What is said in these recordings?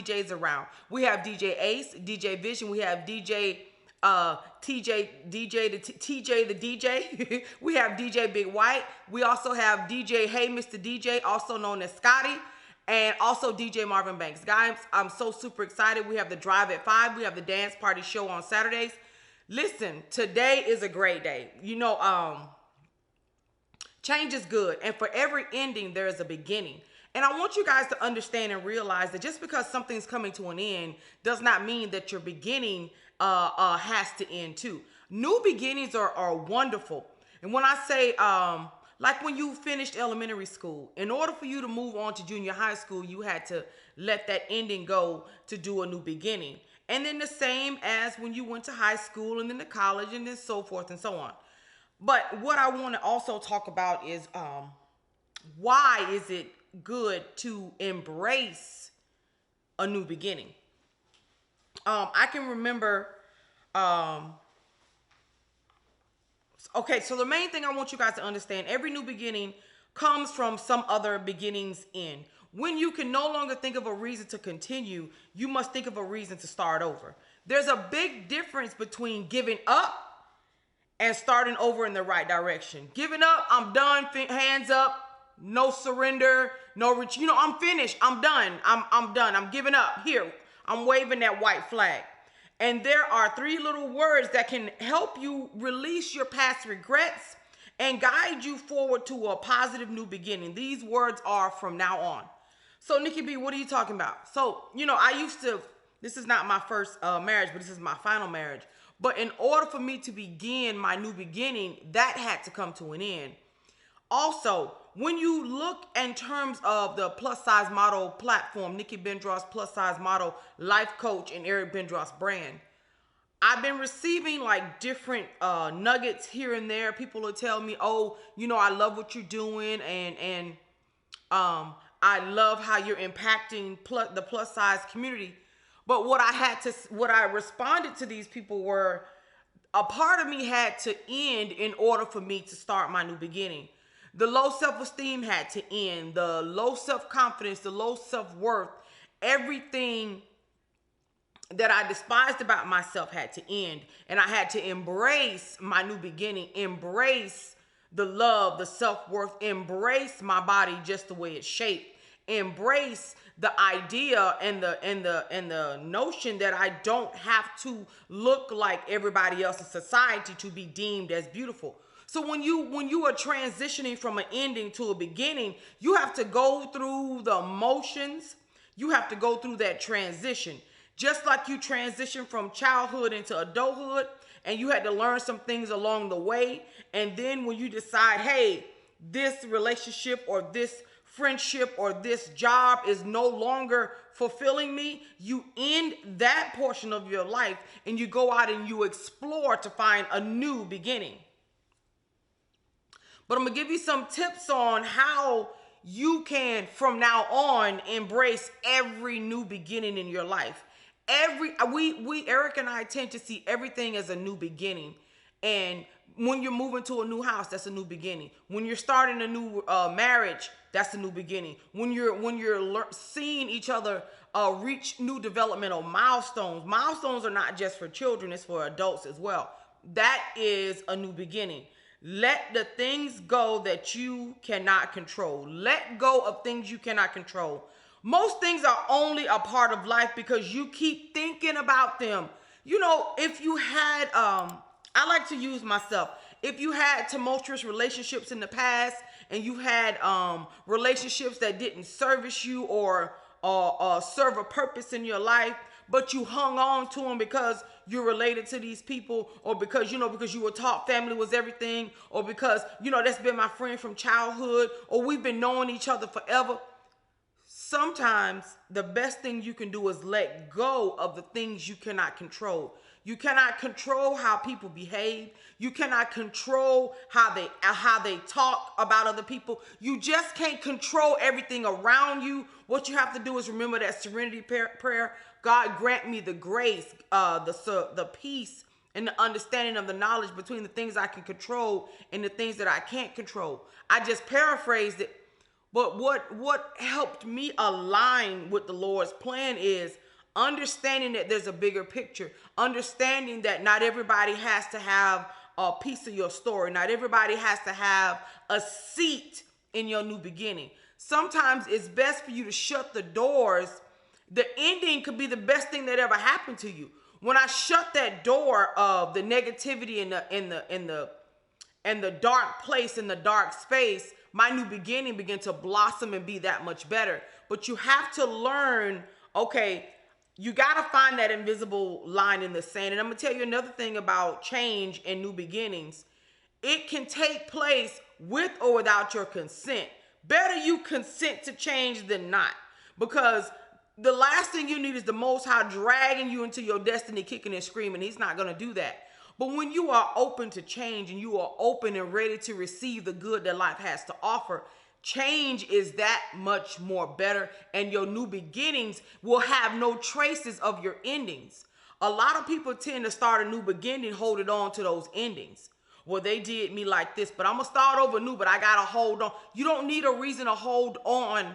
DJs around. We have DJ Ace, DJ Vision. We have DJ TJ the DJ. We have DJ Big White. We also have DJ Hey Mr. DJ, also known as Scotty, and also DJ Marvin Banks. Guys, I'm so super excited. We have the Drive at 5. We have the Dance Party Show on Saturdays. Listen, today is a great day. Change is good, and for every ending there is a beginning. And I want you guys to understand and realize that just because something's coming to an end does not mean that your beginning has to end too. New beginnings are wonderful. And when I say, like when you finished elementary school, in order for you to move on to junior high school, you had to let that ending go to do a new beginning. And then the same as when you went to high school and then to college and then so forth and so on. But what I want to also talk about is why is it good to embrace a new beginning? I can remember, okay, so the main thing I want you guys to understand, every new beginning comes from some other beginning's end. When you can no longer think of a reason to continue, you must think of a reason to start over. There's a big difference between giving up and starting over in the right direction. Giving up, I'm done, hands up, no surrender, no reach. I'm finished, I'm done, I'm done, I'm giving up. Here, I'm waving that white flag. And there are 3 little words that can help you release your past regrets and guide you forward to a positive new beginning. These words are from now on. So Nikki B, what are you talking about? So, this is not my first marriage, but this is my final marriage. But in order for me to begin my new beginning, that had to come to an end. Also, when you look in terms of the plus size model platform, Nikki Bendross plus size model, life coach, and Eric Bendross brand, I've been receiving like different nuggets here and there. People will tell me, oh, I love what you're doing, and I love how you're impacting the plus size community. But what I responded to these people were, a part of me had to end in order for me to start my new beginning. The low self-esteem had to end. The low self-confidence, the low self-worth, everything that I despised about myself had to end. And I had to embrace my new beginning, embrace the love, the self-worth, embrace my body just the way it's shaped, embrace the idea and the notion that I don't have to look like everybody else in society to be deemed as beautiful. So when you are transitioning from an ending to a beginning, you have to go through the motions. You have to go through that transition. Just like you transition from childhood into adulthood, and you had to learn some things along the way. And then when you decide, hey, this relationship or this friendship or this job is no longer fulfilling me, you end that portion of your life and you go out and you explore to find a new beginning. But I'm gonna give you some tips on how you can from now on embrace every new beginning in your life. Eric and I tend to see everything as a new beginning. And when you're moving to a new house, that's a new beginning. When you're starting a new marriage, that's a new beginning. When you're seeing each other reach new developmental milestones. Milestones are not just for children, it's for adults as well. That is a new beginning. Let the things go that you cannot control. Let go of things you cannot control. Most things are only a part of life because you keep thinking about them. If you had, I like to use myself. If you had tumultuous relationships in the past and you had relationships that didn't service you or serve a purpose in your life, but you hung on to them because you're related to these people, or because you were taught family was everything, or because that's been my friend from childhood, or we've been knowing each other forever. Sometimes the best thing you can do is let go of the things you cannot control. You cannot control how people behave. You cannot control how they talk about other people. You just can't control everything around you. What you have to do is remember that serenity prayer. God, grant me the grace, the peace, and the understanding of the knowledge between the things I can control and the things that I can't control. I just paraphrased it. But what helped me align with the Lord's plan is understanding that there's a bigger picture, understanding that not everybody has to have a piece of your story, not everybody has to have a seat in your new beginning. Sometimes it's best for you to shut the doors. The ending could be the best thing that ever happened to you. When I shut that door of the negativity and the dark place, in the dark space, my new beginning began to blossom and be that much better. But you have to learn, okay, you got to find that invisible line in the sand. And I'm going to tell you another thing about change and new beginnings. It can take place with or without your consent. Better you consent to change than not. Because the last thing you need is the Most High dragging you into your destiny, kicking and screaming. He's not going to do that. But when you are open to change and you are open and ready to receive the good that life has to offer, change is that much more better, and your new beginnings will have no traces of your endings. A lot of people tend to start a new beginning holding on to those endings. Well, they did me like this, but I'm going to start over new, but I got to hold on. You don't need a reason to hold on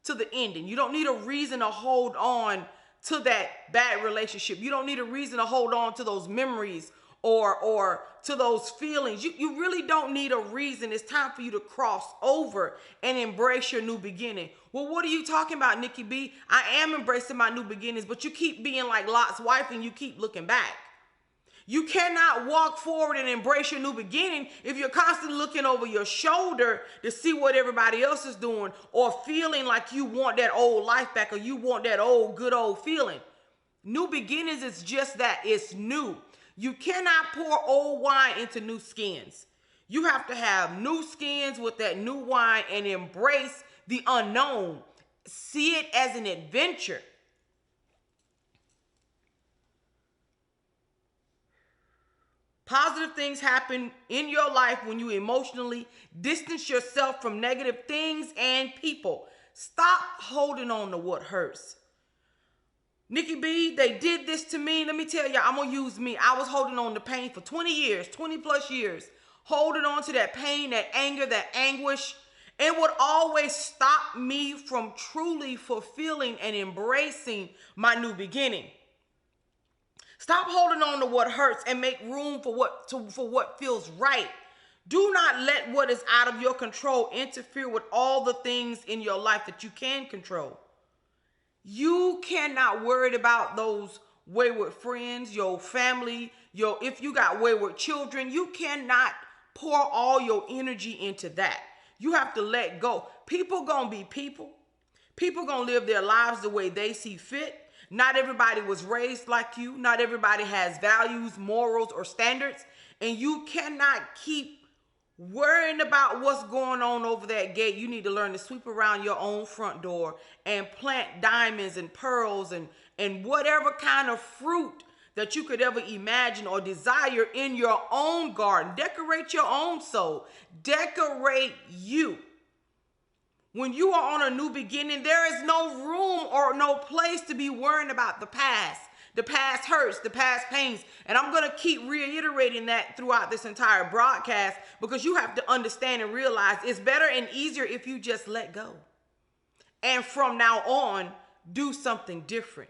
to the ending. You don't need a reason to hold on to that bad relationship. You don't need a reason to hold on to those memories or to those feelings. You really don't need a reason. It's time for you to cross over and embrace your new beginning. Well, what are you talking about, Nikki B? I am embracing my new beginnings, but you keep being like Lot's wife and you keep looking back. You cannot walk forward and embrace your new beginning if you're constantly looking over your shoulder to see what everybody else is doing, or feeling like you want that old life back, or you want that old good old feeling. New beginnings is just that. It's new. You cannot pour old wine into new skins. You have to have new skins with that new wine and embrace the unknown. See it as an adventure. Positive things happen in your life when you emotionally distance yourself from negative things and people. Stop holding on to what hurts. Nikki B, they did this to me. Let me tell you, I'm going to use me. I was holding on to pain for 20 years, 20 plus years. Holding on to that pain, that anger, that anguish. It would always stop me from truly fulfilling and embracing my new beginning. Stop holding on to what hurts and make room for what feels right. Do not let what is out of your control interfere with all the things in your life that you can control. You cannot worry about those wayward friends, your family, if you got wayward children. You cannot pour all your energy into that. You have to let go. People gonna be people. People gonna live their lives the way they see fit. Not everybody was raised like you. Not everybody has values, morals, or standards. And you cannot keep worrying about what's going on over that gate. You need to learn to sweep around your own front door and plant diamonds and pearls and whatever kind of fruit that you could ever imagine or desire in your own garden. Decorate your own soul. Decorate you. When you are on a new beginning, there is no room or no place to be worrying about the past. The past hurts, the past pains. And I'm going to keep reiterating that throughout this entire broadcast, because you have to understand and realize it's better and easier if you just let go. And from now on, do something different.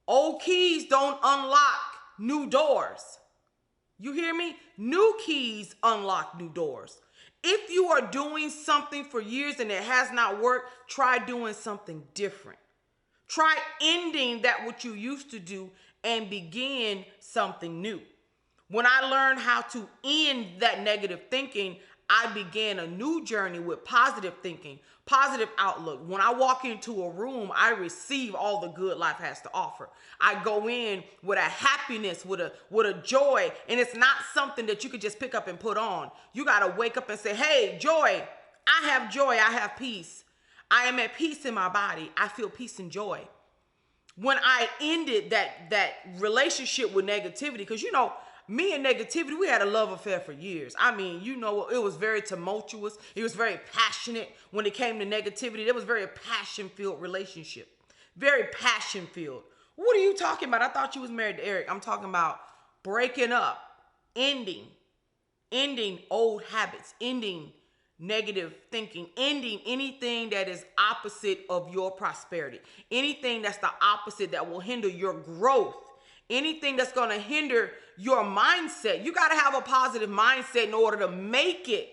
Old keys don't unlock new doors. You hear me? New keys unlock new doors. If you are doing something for years and it has not worked, try doing something different. Try ending that what you used to do and begin something new. When I learned how to end that negative thinking, I began a new journey with positive thinking, positive outlook. When I walk into a room, I receive all the good life has to offer. I go in with a happiness, with a joy, and it's not something that you could just pick up and put on. You got to wake up and say, hey, joy, I have peace. I am at peace in my body. I feel peace and joy. When I ended that relationship with negativity, because me and negativity, we had a love affair for years. I mean, it was very tumultuous. It was very passionate when it came to negativity. It was very passion-filled relationship. Very passion-filled. What are you talking about? I thought you was married to Eric. I'm talking about breaking up, ending old habits, ending negative thinking, ending anything that is opposite of your prosperity, anything that's the opposite that will hinder your growth, anything that's going to hinder your mindset. You got to have a positive mindset in order to make it.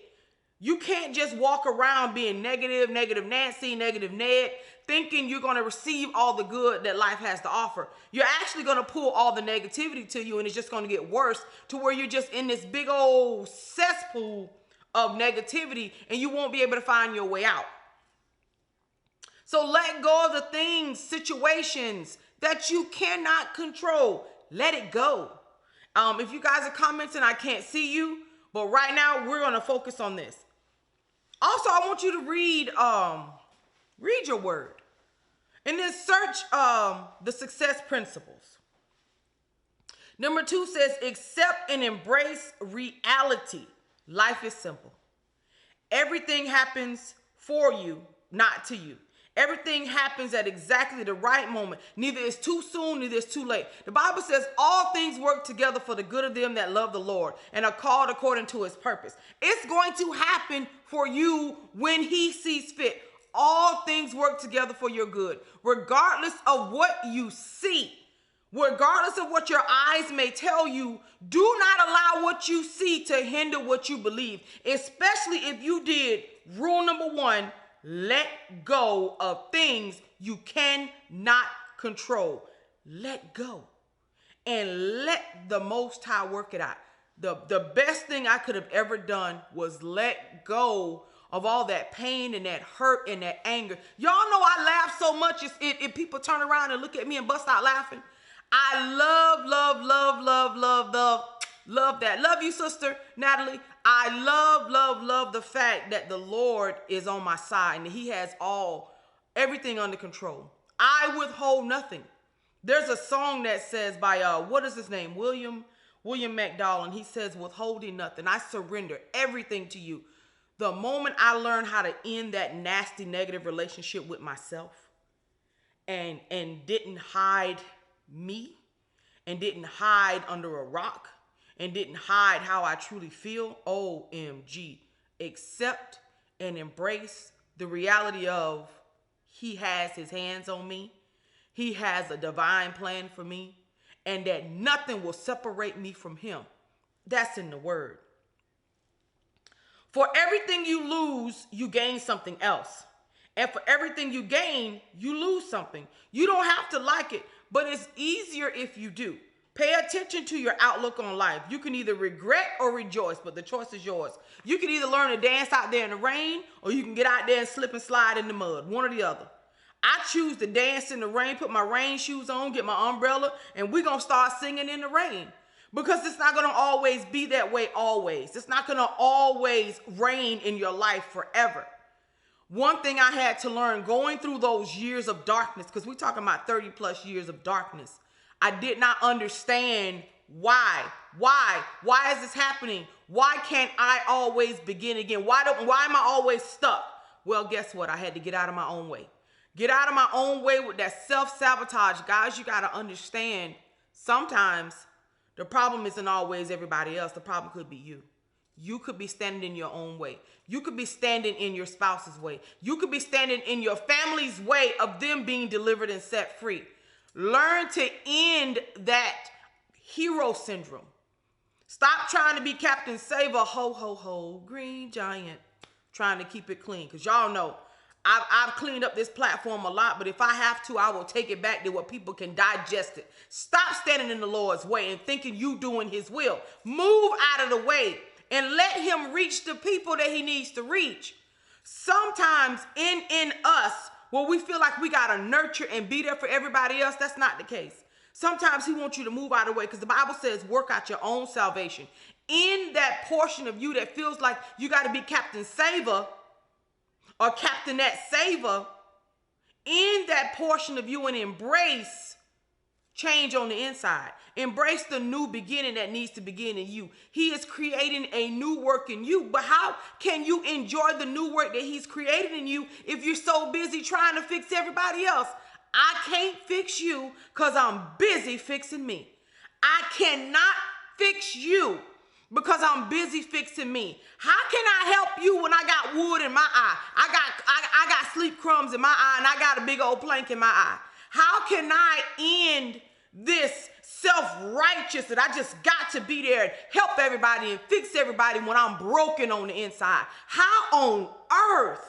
You can't just walk around being negative, negative Nancy, negative Ned, thinking you're going to receive all the good that life has to offer. You're actually going to pull all the negativity to you, and it's just going to get worse to where you're just in this big old cesspool of negativity, and you won't be able to find your way out. So let go of the things, situations that you cannot control. Let it go. If you guys are commenting, I can't see you, but right now we're going to focus on this. Also, I want you to read your word and then search the success principles. Number 2 says, accept and embrace reality. Life is simple. Everything happens for you, not to you. Everything happens at exactly the right moment. Neither is too soon, neither is too late. The Bible says all things work together for the good of them that love the Lord and are called according to his purpose. It's going to happen for you when he sees fit. All things work together for your good, regardless of what you see. Regardless of what your eyes may tell you, do not allow what you see to hinder what you believe, especially if you did rule number 1, let go of things you cannot control. Let go and let the Most High work it out. The best thing I could have ever done was let go of all that pain and that hurt and that anger. Y'all know I laugh so much if people turn around and look at me and bust out laughing. I love that. Love you, Sister Natalie. I love the fact that the Lord is on my side and he has everything under control. I withhold nothing. There's a song that says by, what is his name? William McDowell, and he says, withholding nothing. I surrender everything to you. The moment I learned how to end that nasty negative relationship with myself and didn't hide me and didn't hide under a rock and didn't hide how I truly feel, OMG, accept and embrace the reality of he has his hands on me. He has a divine plan for me, and that nothing will separate me from him. That's in the word. For everything you lose, you gain something else. And for everything you gain, you lose something. You don't have to like it, but it's easier if you do. Pay attention to your outlook on life. You can either regret or rejoice, but the choice is yours. You can either learn to dance out there in the rain, or you can get out there and slip and slide in the mud, one or the other. I choose to dance in the rain, put my rain shoes on, get my umbrella, and we're going to start singing in the rain. Because it's not going to always be that way always. It's not going to always rain in your life forever. One thing I had to learn going through those years of darkness, because we're talking about 30 plus years of darkness, I did not understand why. Why is this happening? Why can't I always begin again? Why am I always stuck? Well, guess what? I had to get out of my own way. Get out of my own way with that self-sabotage. Guys, you got to understand, sometimes the problem isn't always everybody else. The problem could be you. You could be standing in your own way. You could be standing in your spouse's way. You could be standing in your family's way of them being delivered and set free. Learn to end that hero syndrome. Stop trying to be Captain Saver, ho, ho, ho, green giant, trying to keep it clean. Because y'all know, I've cleaned up this platform a lot, but if I have to, I will take it back to where people can digest it. Stop standing in the Lord's way and thinking you doing his will. Move out of the way and let him reach the people that he needs to reach. Sometimes in us, where we feel like we got to nurture and be there for everybody else, that's not the case. Sometimes he wants you to move out of the way because the Bible says work out your own salvation. In that portion of you that feels like you got to be Captain Saver or Captainette Saver, in that portion of you and embrace change on the inside. Embrace the new beginning that needs to begin in you. He is creating a new work in you. But how can you enjoy the new work that he's created in you if you're so busy trying to fix everybody else? I can't fix you because I'm busy fixing me. I cannot fix you because I'm busy fixing me. How can I help you when I got wood in my eye? I got sleep crumbs in my eye, and I got a big old plank in my eye. How can I end this self-righteous that I just got to be there and help everybody and fix everybody when I'm broken on the inside? How on earth?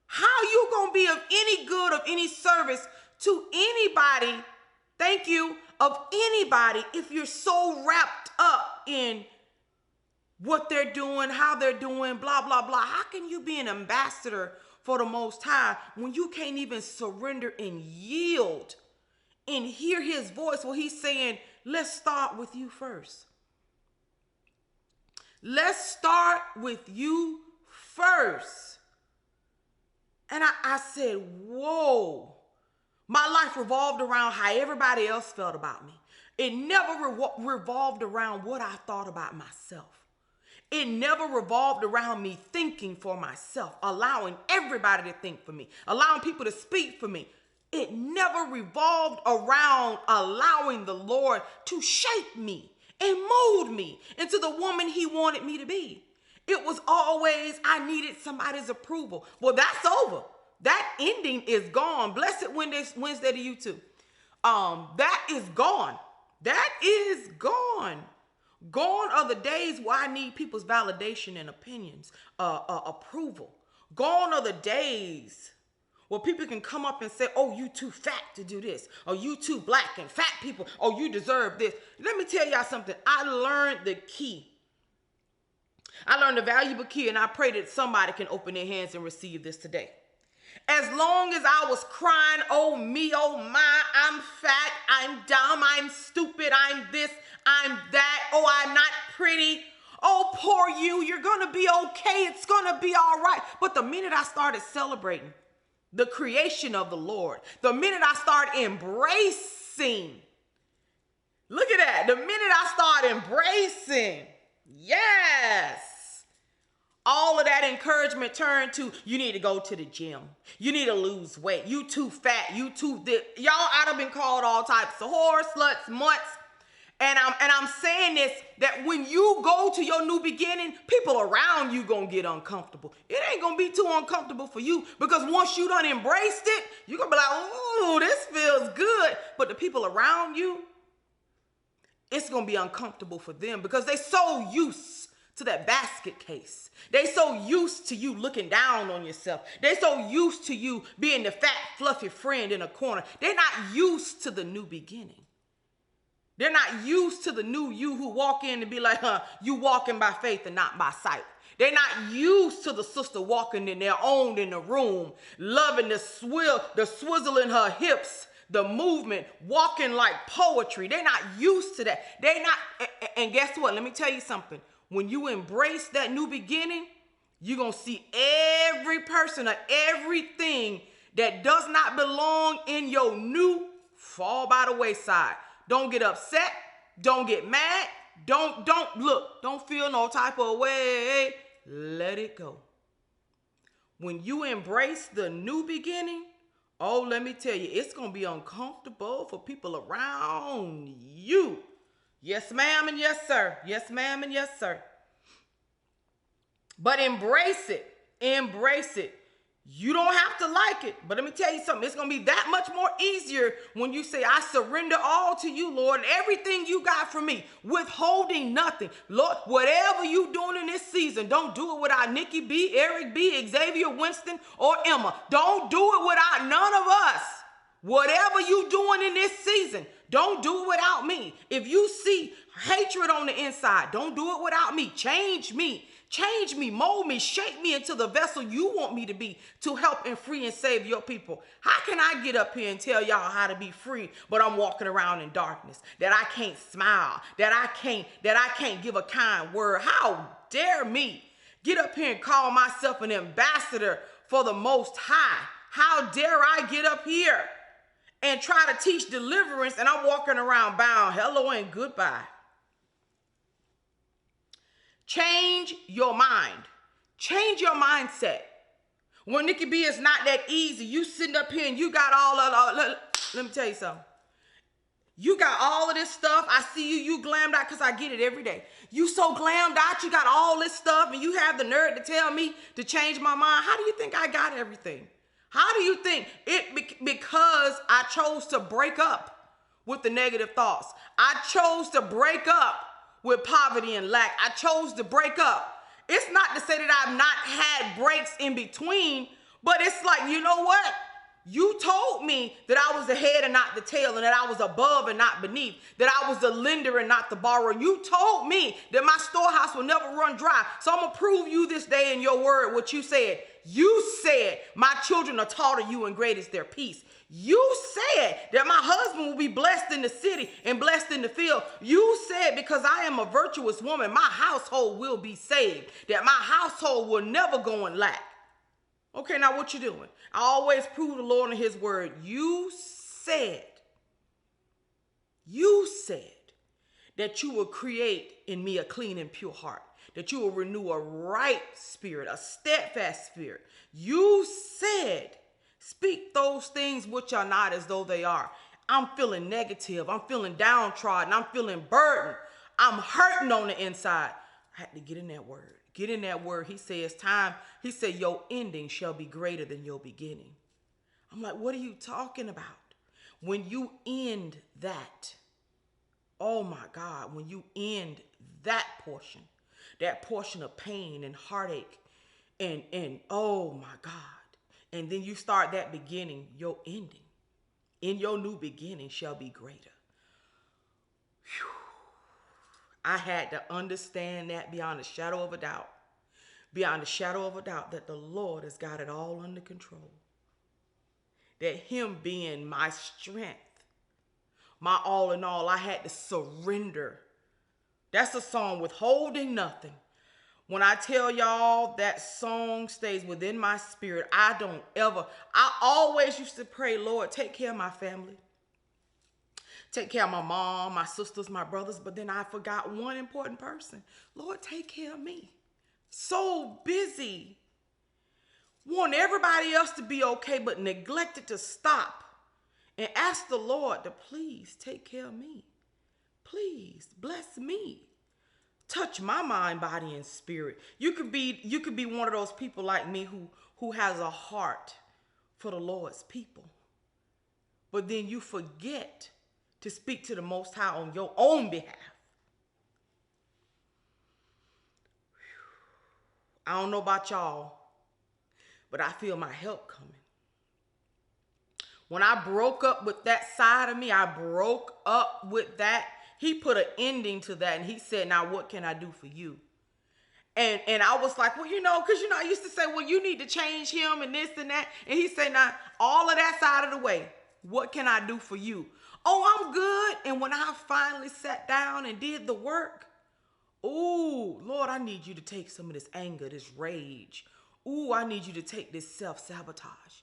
How you gonna be of any good, of any service to anybody, thank you, of anybody, if you're so wrapped up in what they're doing, how they're doing, blah, blah, blah? How can you be an ambassador for the Most High when you can't even surrender and yield and hear his voice? Well, he's saying, let's start with you first. Let's start with you first. And I said, whoa. My life revolved around how everybody else felt about me. It never revolved around what I thought about myself. It never revolved around me thinking for myself, allowing everybody to think for me, allowing people to speak for me. It never revolved around allowing the Lord to shape me and mold me into the woman he wanted me to be. It was always, I needed somebody's approval. Well, that's over. That ending is gone. Blessed Wednesday to you too. That is gone. That is gone. Gone are the days where I need people's validation and opinions, approval. Gone are the days where people can come up and say, oh, you too fat to do this. Or you too black and fat people. Oh, you deserve this. Let me tell y'all something. I learned the key. I learned a valuable key, and I pray that somebody can open their hands and receive this today. As long as I was crying, oh me, oh my, I'm fat, I'm dumb, I'm stupid, I'm this, I'm that, oh, I'm not pretty, oh, poor you, you're going to be okay, it's going to be all right. But the minute I started celebrating the creation of the Lord, the minute I started embracing, look at that, the minute I started embracing, yes, all of that encouragement turned to, you need to go to the gym. You need to lose weight. You too fat. You too thick. Y'all, I'd have been called all types of whores, sluts, mutts. And I'm saying this, that when you go to your new beginning, people around you gonna get uncomfortable. It ain't gonna be too uncomfortable for you, because once you done embraced it, you're gonna be like, ooh, this feels good. But the people around you, it's gonna be uncomfortable for them, because they so used to that basket case. They so used to you looking down on yourself. They so used to you being the fat, fluffy friend in a corner. They're not used to the new beginning. They're not used to the new you who walk in and be like, you walking by faith and not by sight. They're not used to the sister walking in their own in the room, loving the swizzle in her hips, the movement, walking like poetry. They're not used to that. They're not, and guess what? Let me tell you something. When you embrace that new beginning, you're going to see every person or everything that does not belong in your new fall by the wayside. Don't get upset. Don't get mad. Don't feel no type of way. Let it go. When you embrace the new beginning, oh, let me tell you, it's going to be uncomfortable for people around you. Yes, ma'am, and yes, sir. Yes, ma'am, and yes, sir. But embrace it. Embrace it. You don't have to like it, but let me tell you something. It's going to be that much more easier when you say, I surrender all to you, Lord, and everything you got from me, withholding nothing. Lord, whatever you doing in this season, don't do it without Nikki B, Eric B, Xavier, Winston, or Emma. Don't do it without none of us. Whatever you doing in this season, don't do it without me. If you see hatred on the inside, don't do it without me. Change me, mold me, shape me into the vessel you want me to be to help and free and save your people. How can I get up here and tell y'all how to be free, but I'm walking around in darkness, that I can't smile, that I can't give a kind word? How dare me get up here and call myself an ambassador for the Most High? How dare I get up here and try to teach deliverance, and I'm walking around bound hello and goodbye? Change your mind. Change your mindset. When Nikki B, is not that easy. You sitting up here and you got all of, let me tell you something. You got all of this stuff. I see you. You glammed out because I get it every day. You so glammed out. You got all this stuff and you have the nerve to tell me to change my mind. How do you think I got everything? How do you think it? Because I chose to break up with the negative thoughts. I chose to break up with poverty and lack. I chose to break up. It's not to say that I've not had breaks in between, but it's like, you know what? You told me that I was the head and not the tail, and that I was above and not beneath, that I was the lender and not the borrower. You told me that my storehouse will never run dry. So I'm going to prove you this day in your word what you said. You said my children are taught of you and great is their peace. You said that my husband will be blessed in the city and blessed in the field. You said because I am a virtuous woman, my household will be saved, that my household will never go in lack. Okay, now what you doing? I always prove the Lord in his word. You said that you will create in me a clean and pure heart, that you will renew a right spirit, a steadfast spirit. You said, speak those things which are not as though they are. I'm feeling negative. I'm feeling downtrodden. I'm feeling burdened. I'm hurting on the inside. I had to get in that word. Get in that word. He says time. He said your ending shall be greater than your beginning. I'm like, what are you talking about? When you end that, oh my God, when you end that portion of pain and heartache and oh my God. And then you start that beginning, your ending in your new beginning shall be greater. Whew. I had to understand that beyond a shadow of a doubt. Beyond a shadow of a doubt that the Lord has got it all under control. That him being my strength, my all in all, I had to surrender. That's a song, Withholding Nothing. When I tell y'all that song stays within my spirit, I always used to pray, Lord, take care of my family. Take care of my mom, my sisters, my brothers. But then I forgot one important person. Lord, take care of me. So busy. Want everybody else to be okay, but neglected to stop and ask the Lord to please take care of me. Please bless me. Touch my mind, body, and spirit. You could be one of those people like me who has a heart for the Lord's people. But then you forget to speak to the Most High on your own behalf. I don't know about y'all, but I feel my help coming. When I broke up with that side of me, I broke up with that. He put an ending to that, and he said, now what can I do for you? And I was like, well, because, I used to say, well, you need to change him and this and that. And he said, now, all of that side of the way, what can I do for you? Oh, I'm good. And when I finally sat down and did the work, ooh, Lord, I need you to take some of this anger, this rage. Ooh, I need you to take this self-sabotage.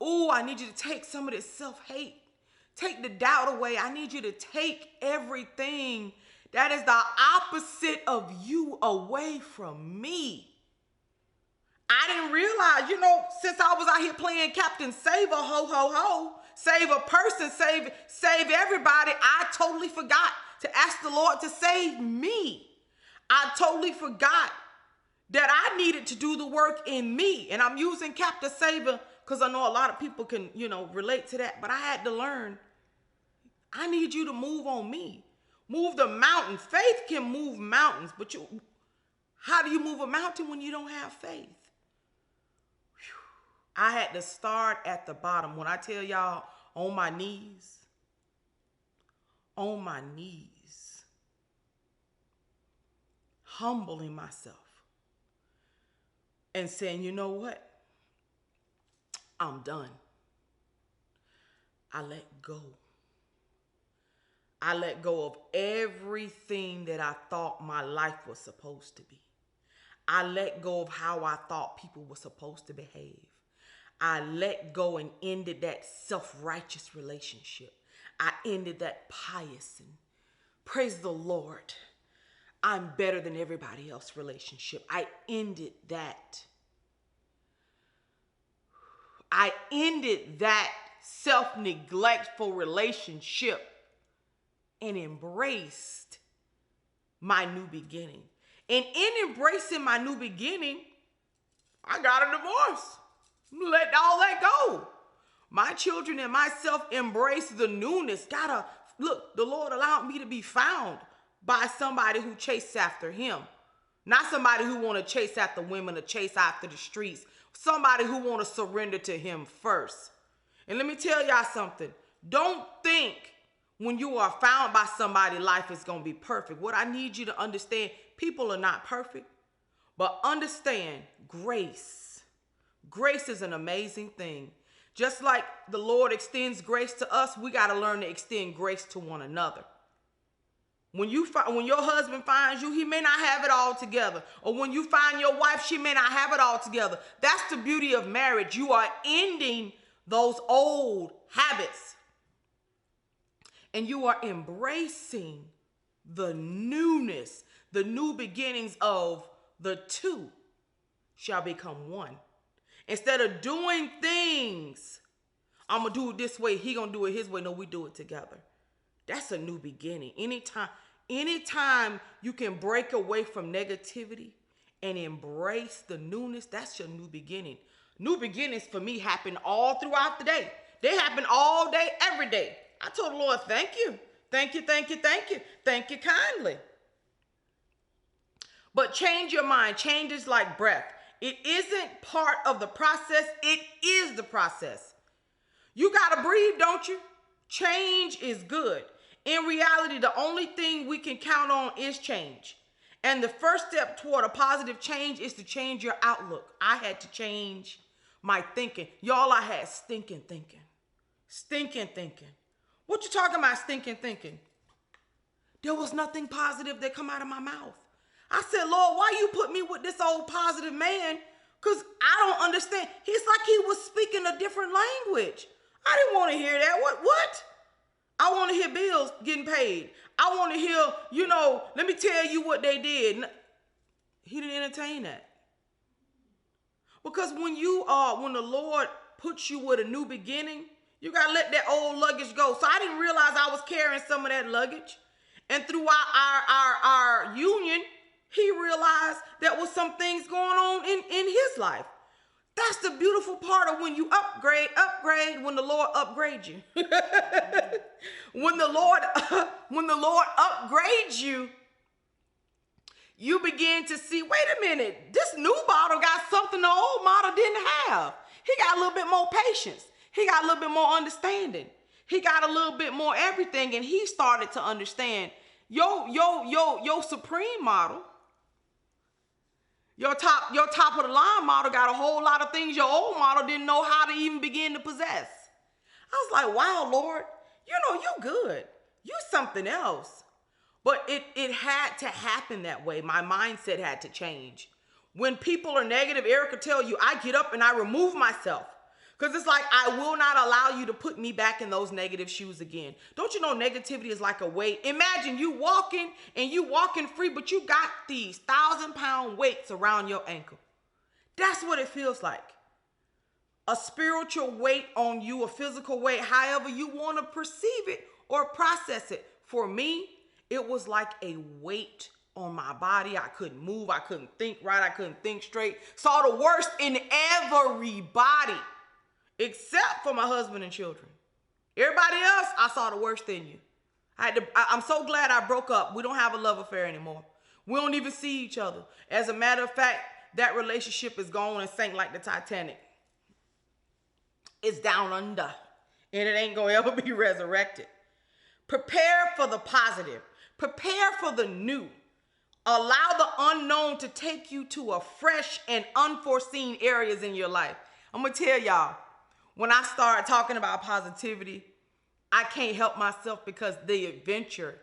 Ooh, I need you to take some of this self-hate. Take the doubt away. I need you to take everything that is the opposite of you away from me. I didn't realize, since I was out here playing Captain Save a ho, ho, ho, save a person, save everybody, I totally forgot to ask the Lord to save me. I totally forgot that I needed to do the work in me. And I'm using Captain Saver because I know a lot of people can, relate to that. But I had to learn, I need you to move on me. Move the mountain. Faith can move mountains, but how do you move a mountain when you don't have faith? I had to start at the bottom. When I tell y'all, on my knees, humbling myself and saying, you know what? I'm done. I let go. I let go of everything that I thought my life was supposed to be. I let go of how I thought people were supposed to behave. I let go and ended that self-righteous relationship. I ended that pious and praise the Lord, I'm better than everybody else relationship. I ended that. I ended that self-neglectful relationship and embraced my new beginning. And in embracing my new beginning, I got a divorce. Let all that go. My children and myself embrace the newness. Look, the Lord allowed me to be found by somebody who chased after him. Not somebody who want to chase after women or chase after the streets. Somebody who want to surrender to him first. And let me tell y'all something. Don't think when you are found by somebody, life is going to be perfect. What I need you to understand, people are not perfect. But understand grace. Grace is an amazing thing. Just like the Lord extends grace to us, we got to learn to extend grace to one another. When your husband finds you, he may not have it all together. Or when you find your wife, she may not have it all together. That's the beauty of marriage. You are ending those old habits. And you are embracing the newness, the new beginnings of the two shall become one. Instead of doing things, I'm going to do it this way, he going to do it his way. No, we do it together. That's a new beginning. Anytime you can break away from negativity and embrace the newness, that's your new beginning. New beginnings for me happen all throughout the day. They happen all day, every day. I told the Lord, thank you. Thank you, thank you, thank you. Thank you kindly. But change your mind. Change is like breath. It isn't part of the process. It is the process. You got to breathe, don't you? Change is good. In reality, the only thing we can count on is change. And the first step toward a positive change is to change your outlook. I had to change my thinking. Y'all, I had stinking thinking. Stinking thinking. What you talking about stinking thinking? There was nothing positive that come out of my mouth. I said, Lord, why you put me with this old positive man? Because I don't understand. He's like he was speaking a different language. I didn't want to hear that. What? I want to hear bills getting paid. I want to hear, let me tell you what they did. He didn't entertain that. Because when the Lord puts you with a new beginning, you got to let that old luggage go. So I didn't realize I was carrying some of that luggage. And throughout our union, he realized there was some things going on in his life. That's the beautiful part of when you upgrade when the Lord upgrades you. when the Lord upgrades you, you begin to see, wait a minute, this new model got something the old model didn't have. He got a little bit more patience. He got a little bit more understanding. He got a little bit more everything, and he started to understand your supreme model. Your top of the line model got a whole lot of things your old model didn't know how to even begin to possess. I was like, wow, Lord, you good. You something else. But it had to happen that way. My mindset had to change. When people are negative, Erica tell you, I get up and I remove myself. Because it's like, I will not allow you to put me back in those negative shoes again. Don't you know negativity is like a weight? Imagine you walking free, but you got these 1,000-pound weights around your ankle. That's what it feels like. A spiritual weight on you, a physical weight, however you want to perceive it or process it. For me, it was like a weight on my body. I couldn't move. I couldn't think right. I couldn't think straight. Saw the worst in everybody. Except for my husband and children. Everybody else, I saw the worst in you. I'm so glad I broke up. We don't have a love affair anymore. We don't even see each other. As a matter of fact, that relationship is gone and sank like the Titanic. It's down under. And it ain't going to ever be resurrected. Prepare for the positive. Prepare for the new. Allow the unknown to take you to a fresh and unforeseen areas in your life. I'm going to tell y'all. When I start talking about positivity, I can't help myself because the adventure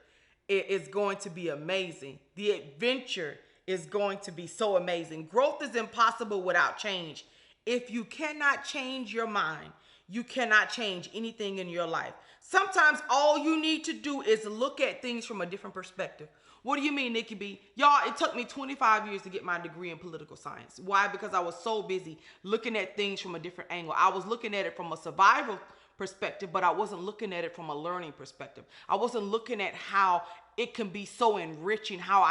is going to be amazing. The adventure is going to be so amazing. Growth is impossible without change. If you cannot change your mind, you cannot change anything in your life. Sometimes all you need to do is look at things from a different perspective. What do you mean, Nikki B? Y'all, it took me 25 years to get my degree in political science. Why? Because I was so busy looking at things from a different angle. I was looking at it from a survival perspective, but I wasn't looking at it from a learning perspective. I wasn't looking at how it can be so enriching, how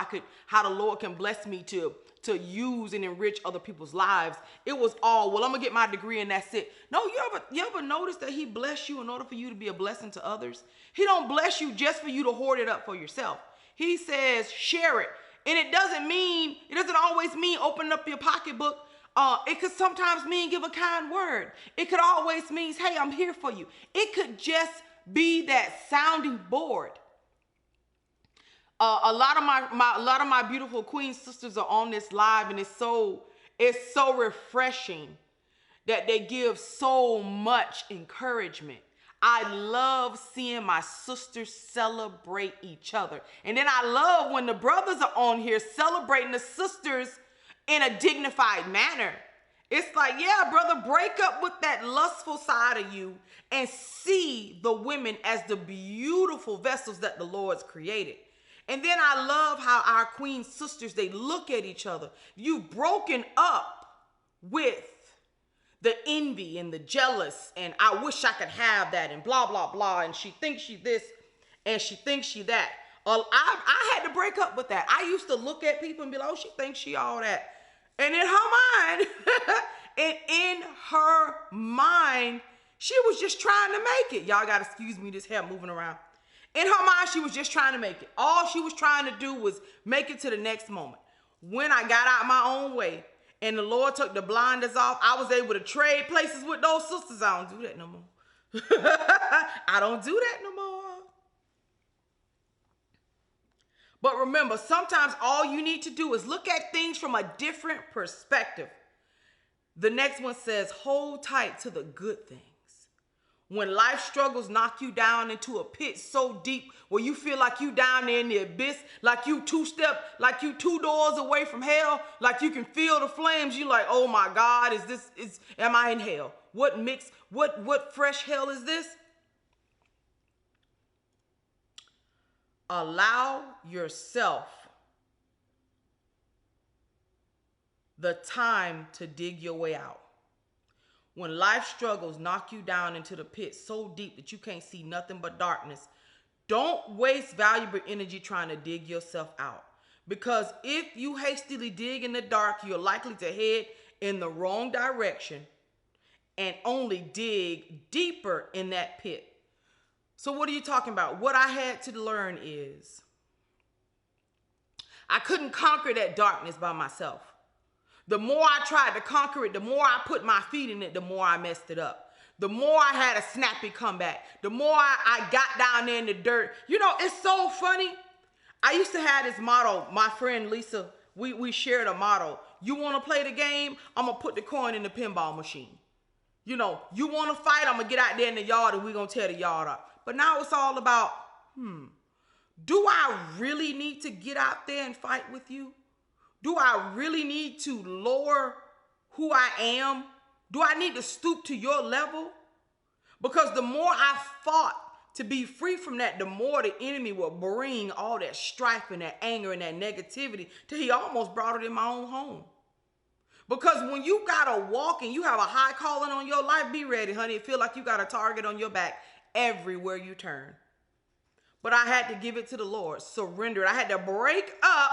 the Lord can bless me to use and enrich other people's lives. It was all, well, I'm gonna get my degree and that's it. No, you ever notice that he bless you in order for you to be a blessing to others? He don't bless you just for you to hoard it up for yourself. He says share it. And it doesn't always mean open up your pocketbook. It could sometimes mean give a kind word. It could always mean, hey, I'm here for you. It could just be that sounding board. A lot of my beautiful queen sisters are on this live, and it's so refreshing that they give so much encouragement. I love seeing my sisters celebrate each other. And then I love when the brothers are on here celebrating the sisters in a dignified manner. It's like, yeah, brother, break up with that lustful side of you and see the women as the beautiful vessels that the Lord's created. And then I love how our queen sisters, they look at each other. You've broken up with the envy and the jealous, and I wish I could have that, and blah, blah, blah, and she thinks she this, and she thinks she that. I had to break up with that. I used to look at people and be like, oh, she thinks she all that. And in her mind, she was just trying to make it. Y'all got to excuse me, this hair moving around. In her mind, she was just trying to make it. All she was trying to do was make it to the next moment. When I got out my own way and the Lord took the blinders off, I was able to trade places with those sisters. I don't do that no more. I don't do that no more. But remember, sometimes all you need to do is look at things from a different perspective. The next one says, hold tight to the good things. When life struggles knock you down into a pit so deep where you feel like you down there in the abyss, like you two doors away from hell, like you can feel the flames, you like, oh my God, am I in hell? What fresh hell is this? Allow yourself the time to dig your way out. When life struggles knock you down into the pit so deep that you can't see nothing but darkness, don't waste valuable energy trying to dig yourself out. Because if you hastily dig in the dark, you're likely to head in the wrong direction and only dig deeper in that pit. So what are you talking about? What I had to learn is I couldn't conquer that darkness by myself. The more I tried to conquer it, the more I put my feet in it, the more I messed it up. The more I had a snappy comeback, the more I got down there in the dirt. You know, it's so funny. I used to have this motto. My friend Lisa, we shared a motto. You want to play the game? I'm going to put the coin in the pinball machine. You know, you want to fight? I'm going to get out there in the yard and we're going to tear the yard up. But now it's all about, do I really need to get out there and fight with you? Do I really need to lower who I am? Do I need to stoop to your level? Because the more I fought to be free from that, the more the enemy will bring all that strife and that anger and that negativity till he almost brought it in my own home. Because when you got to walk and you have a high calling on your life, be ready, honey. It feel like you got a target on your back everywhere you turn. But I had to give it to the Lord, surrender it. I had to break up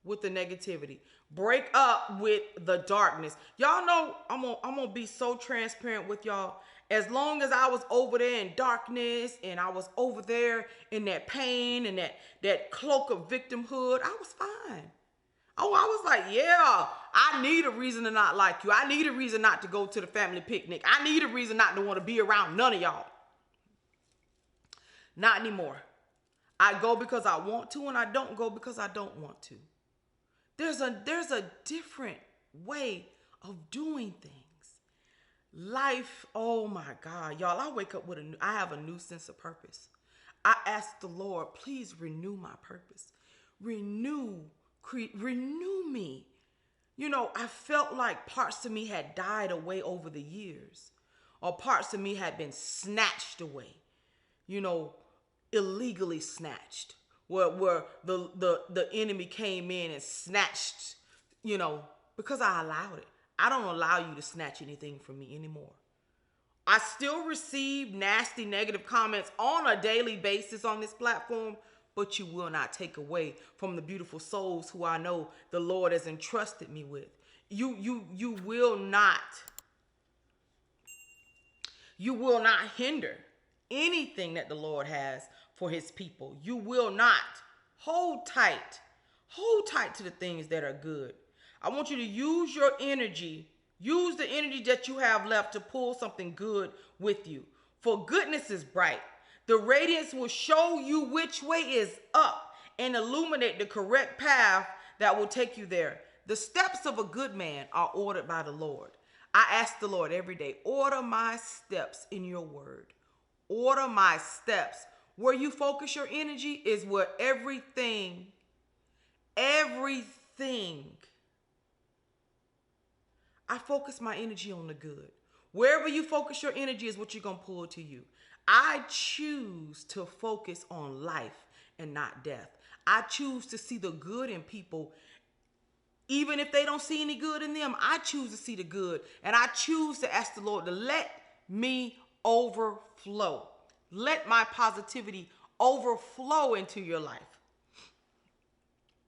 with the negativity, break up with the darkness. Y'all know I'm gonna be so transparent with y'all. As long as I was over there in darkness and I was over there in that pain and that cloak of victimhood, I was fine. Oh, I was like, yeah, I need a reason to not like you. I need a reason not to go to the family picnic. I need a reason not to want to be around none of y'all. Not anymore. I go because I want to, and I don't go because I don't want to. There's a different way of doing things. Life, oh my God, y'all, I wake up with I have a new sense of purpose. I ask the Lord, please renew my purpose. Renew me. You know, I felt like parts of me had died away over the years, or parts of me had been snatched away, you know, illegally snatched. Where the enemy came in and snatched, you know, because I allowed it. I don't allow you to snatch anything from me anymore. I still receive nasty negative comments on a daily basis on this platform, but you will not take away from the beautiful souls who I know the Lord has entrusted me with. You will not hinder anything that the Lord has for his people. You will not. Hold tight. Hold tight to the things that are good. I want you to use your energy. Use the energy that you have left to pull something good with you. For goodness is bright. The radiance will show you which way is up and illuminate the correct path that will take you there. The steps of a good man are ordered by the Lord. I ask the Lord every day, order my steps in your word. Order my steps. Where you focus your energy is where everything, I focus my energy on the good. Wherever you focus your energy is what you're going to pull to you. I choose to focus on life and not death. I choose to see the good in people. Even if they don't see any good in them, I choose to see the good. And I choose to ask the Lord to let me overflow. Let my positivity overflow into your life.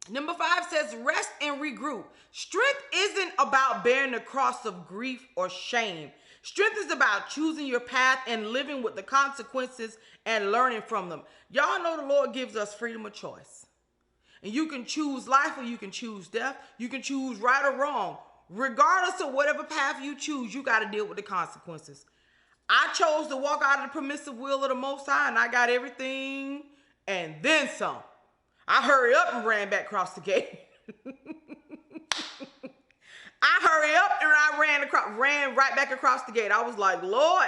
Number 5 says, rest and regroup. Strength isn't about bearing the cross of grief or shame. Strength is about choosing your path and living with the consequences and learning from them. Y'all know the Lord gives us freedom of choice. And you can choose life or you can choose death. You can choose right or wrong. Regardless of whatever path you choose, you got to deal with the consequences. I chose to walk out of the permissive will of the Most High, and I got everything and then some. I hurried up and ran back across the gate. I hurried up and I ran right back across the gate. I was like, Lord,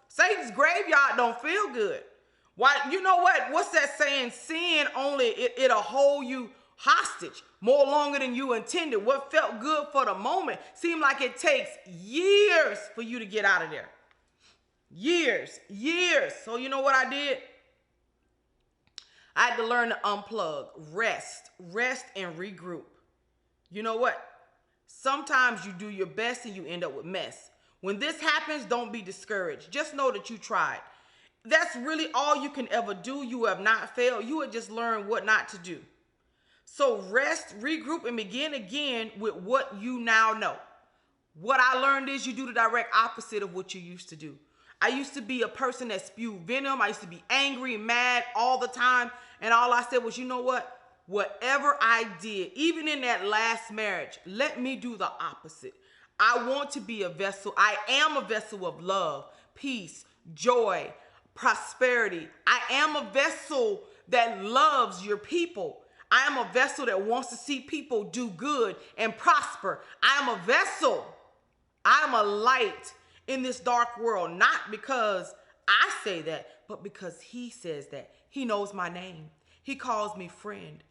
Satan's graveyard don't feel good. Why? You know what? What's that saying? Sin only, it'll hold you hostage more longer than you intended. What felt good for the moment seemed like it takes years for you to get out of there. Years. So you know what I did? I had to learn to unplug, rest and regroup. You know what? Sometimes you do your best and you end up with mess. When this happens, don't be discouraged. Just know that you tried. That's really all you can ever do. You have not failed. You have just learned what not to do. So rest, regroup, and begin again with what you now know. What I learned is you do the direct opposite of what you used to do. I used to be a person that spewed venom. I used to be angry and mad all the time. And all I said was, you know what? Whatever I did, even in that last marriage, let me do the opposite. I want to be a vessel. I am a vessel of love, peace, joy, prosperity. I am a vessel that loves your people. I am a vessel that wants to see people do good and prosper. I am a vessel. I am a light in this dark world, not because I say that, but because he says that. He knows my name. He calls me friend.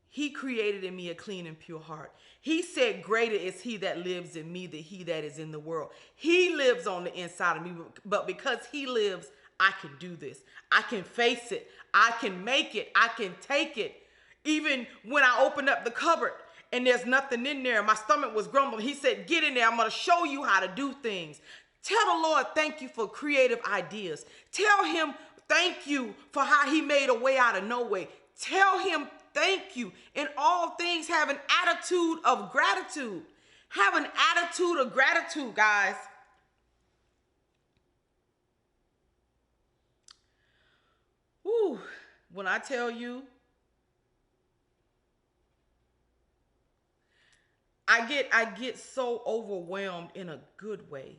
He created in me a clean and pure heart. He said, greater is he that lives in me than he that is in the world. He lives on the inside of me, but because he lives, I can do this. I can face it. I can make it. I can take it. Even when I opened up the cupboard and there's nothing in there, my stomach was grumbling. He said, get in there. I'm going to show you how to do things. Tell the Lord, thank you for creative ideas. Tell him, thank you for how he made a way out of no way. Tell him, thank you. In all things, have an attitude of gratitude. Have an attitude of gratitude, guys. Whew. When I tell you, I get so overwhelmed in a good way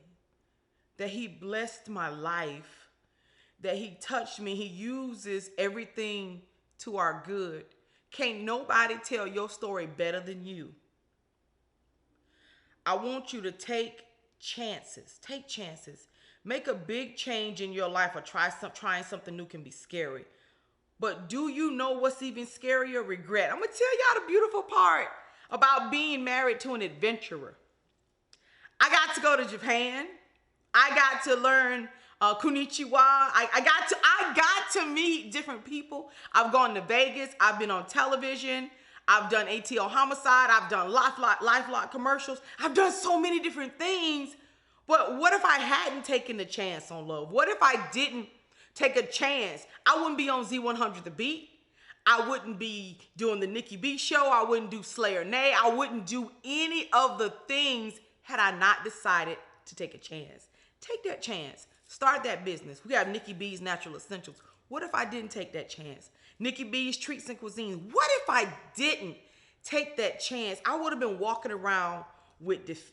that he blessed my life, that he touched me. He uses everything to our good. Can't nobody tell your story better than you. I want you to take chances. Take chances. Make a big change in your life or trying something new can be scary. But do you know what's even scarier? Regret. I'm going to tell y'all the beautiful part about being married to an adventurer. I got to go to Japan. I got to learn konnichiwa. I got to meet different people. I've gone to Vegas. I've been on television. I've done ATL Homicide. I've done LifeLock commercials. I've done so many different things. But what if I hadn't taken the chance on love? What if I didn't take a chance? I wouldn't be on Z100 The Beat. I wouldn't be doing the Nikki B show. I wouldn't do Slay or Nay. I wouldn't do any of the things had I not decided to take a chance. Take that chance. Start that business. We have Nikki B's Natural Essentials. What if I didn't take that chance? Nikki B's Treats and Cuisines. What if I didn't take that chance? I would have been walking around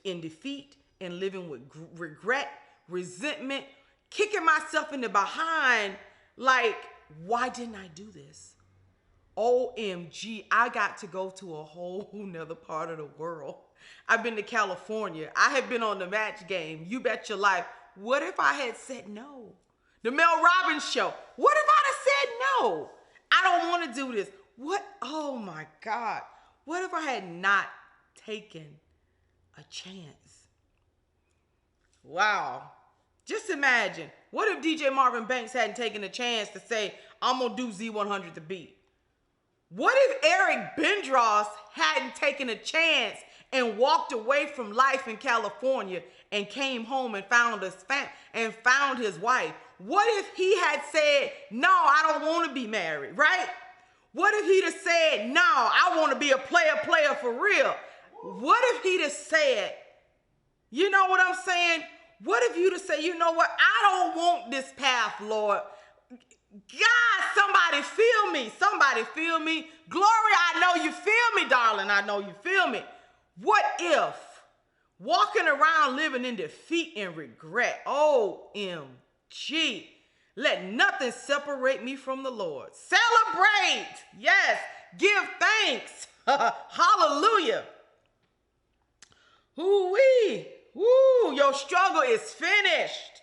in defeat and living with regret, resentment, kicking myself in the behind like, why didn't I do this? OMG, I got to go to a whole nother part of the world. I've been to California. I have been on the Match Game. You bet your life. What if I had said no? The Mel Robbins Show. What if I'd have said no? I don't want to do this. What? Oh my God. What if I had not taken a chance? Wow. Just imagine. What if DJ Marvin Banks hadn't taken a chance to say, I'm going to do Z100 The Beat? What if Eric Bendros hadn't taken a chance and walked away from life in California and came home and found his wife? What if he had said, no, I don't want to be married, right? What if he'd have said, no, I want to be a player for real? What if he'd have said, you know what I'm saying? What if you'd have said, you know what? I don't want this path, Lord. God, somebody feel me. Somebody feel me. Gloria, I know you feel me, darling. I know you feel me. What if walking around living in defeat and regret? OMG. Let nothing separate me from the Lord. Celebrate. Yes. Give thanks. Hallelujah. Woo-wee. Woo. Your struggle is finished.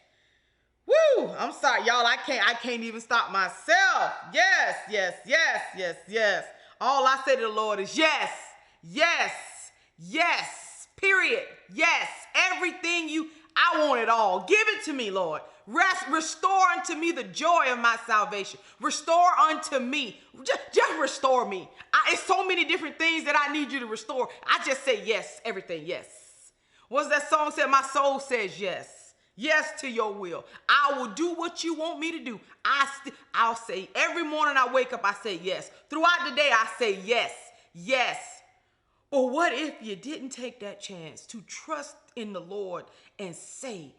Woo! I'm sorry, y'all. I can't even stop myself. Yes, yes, yes, yes, yes. All I say to the Lord is yes, yes, yes. Period. Yes. Everything I want it all. Give it to me, Lord. Restore unto me the joy of my salvation. Restore unto me. Just restore me. It's so many different things that I need you to restore. I just say yes, everything, yes. What's that song said? My soul says yes. Yes to your will. I will do what you want me to do. I'll say every morning I wake up, I say yes. Throughout the day, I say yes, yes. Or what if you didn't take that chance to trust in the Lord and say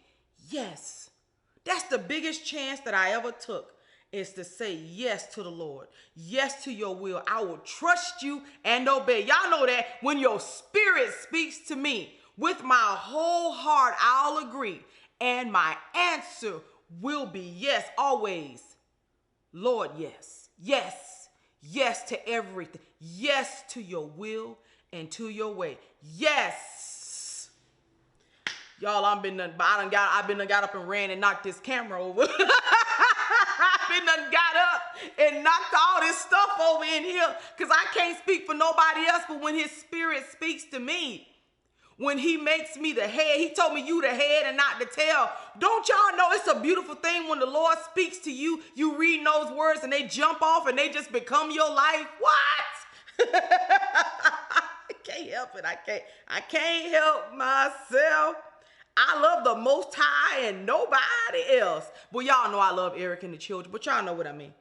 yes? That's the biggest chance that I ever took, is to say yes to the Lord. Yes to your will. I will trust you and obey. Y'all know that when your spirit speaks to me with my whole heart, I'll agree. And my answer will be yes, always. Lord, yes. Yes. Yes to everything. Yes to your will and to your way. Yes. Y'all, I done got up and ran and knocked this camera over. I done got up and knocked all this stuff over in here, because I can't speak for nobody else, but when his spirit speaks to me, when he makes me the head, he told me you the head and not the tail. Don't y'all know it's a beautiful thing when the Lord speaks to you, you read those words and they jump off and they just become your life? What? I can't help it. I can't help myself. I love the Most High and nobody else. Well, y'all know I love Eric and the children, but y'all know what I mean.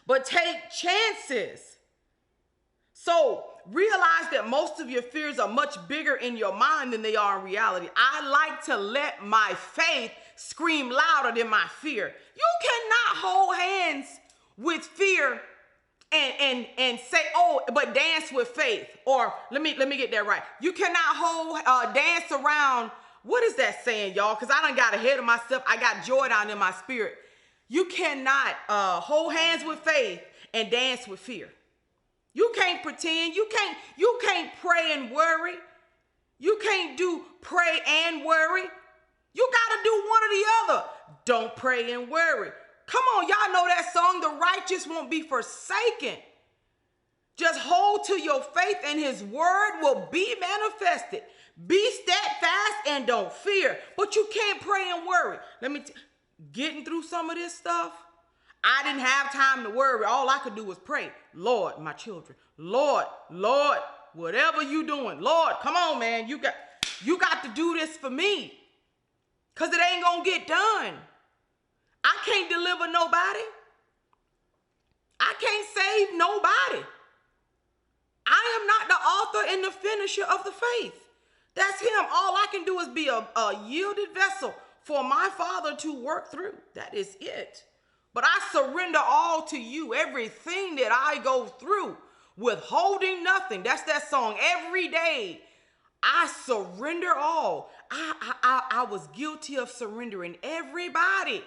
But take chances. So realize that most of your fears are much bigger in your mind than they are in reality. I like to let my faith scream louder than my fear. You cannot hold hands with fear and say, oh, but dance with faith. Or let me get that right. You cannot dance around. What is that saying, y'all? Because I done got ahead of myself. I got joy down in my spirit. You cannot hold hands with faith and dance with fear. You can't pretend. You can't pray and worry. You can't do pray and worry. You got to do one or the other. Don't pray and worry. Come on, y'all know that song, The Righteous Won't Be Forsaken. Just hold to your faith and his word will be manifested. Be steadfast and don't fear. But you can't pray and worry. Getting through some of this stuff, I didn't have time to worry. All I could do was pray. Lord, my children. Lord, whatever you doing. Lord, come on, man. You got to do this for me. Because it ain't going to get done. I can't deliver nobody. I can't save nobody. I am not the author and the finisher of the faith. That's him. All I can do is be a yielded vessel for my Father to work through. That is it. But I surrender all to you, everything that I go through, withholding nothing. That's that song. Every day, I surrender all. I was guilty of surrendering everybody,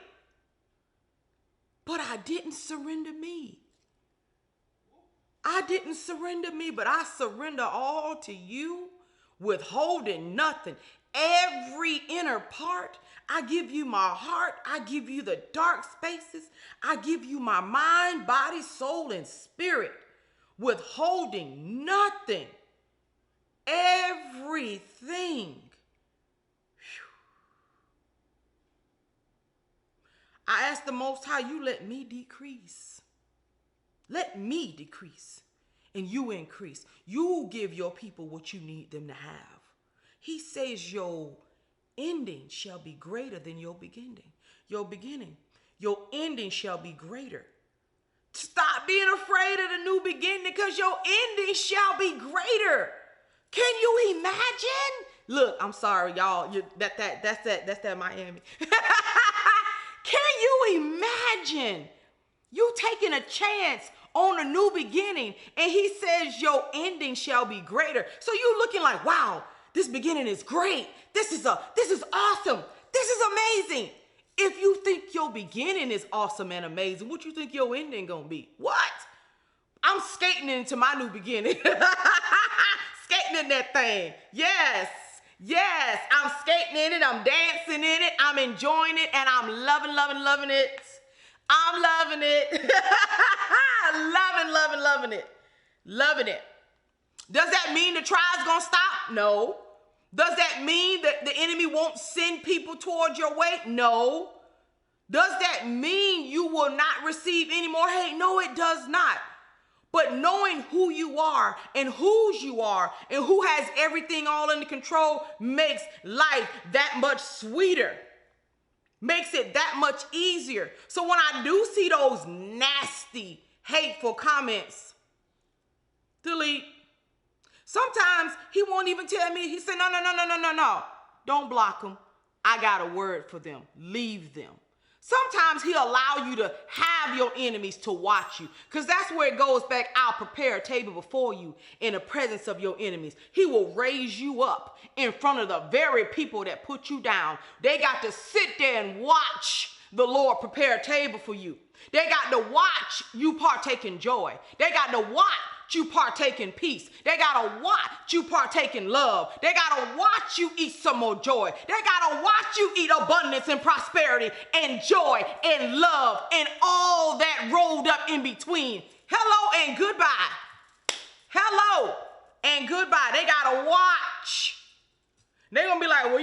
but I didn't surrender me. I didn't surrender me, but I surrender all to you, withholding nothing. Every inner part, I give you my heart. I give you the dark spaces. I give you my mind, body, soul, and spirit, withholding nothing. Everything. I ask the Most High, you let me decrease. Let me decrease and you increase. You give your people what you need them to have. He says your ending shall be greater than your beginning. Your beginning. Your ending shall be greater. Stop being afraid of the new beginning because your ending shall be greater. Can you imagine? Look, I'm sorry, y'all. That's that Miami. Can you imagine you taking a chance on a new beginning and he says your ending shall be greater? So you looking like, wow, this beginning is great. This is awesome. This is amazing. If you think your beginning is awesome and amazing, what you think your ending gonna be? What? I'm skating into my new beginning. Skating in that thing. Yes, I'm skating in it. I'm dancing in it. I'm enjoying it, and I'm loving it. I'm loving it. Loving it. Does that mean the trial's gonna stop? No. Does that mean that the enemy won't send people towards your way? No. Does that mean you will not receive any more hate? No, it does not. But knowing who you are and whose you are and who has everything all under control makes life that much sweeter. Makes it that much easier. So when I do see those nasty, hateful comments, delete. Sometimes he won't even tell me. He said, no. Don't block them. I got a word for them. Leave them. Sometimes he'll allow you to have your enemies to watch you, because that's where it goes back. I'll prepare a table before you in the presence of your enemies. He will raise you up in front of the very people that put you down. They got to sit there and watch the Lord prepare a table for you. They got to watch you partake in joy. They got to watch you partake in peace. They gotta watch you partake in love. They gotta watch you eat some more joy. They gotta watch you eat abundance and prosperity and joy and love and all that rolled up in between. Hello and goodbye. Hello and goodbye. They gotta watch. They're gonna be like, well,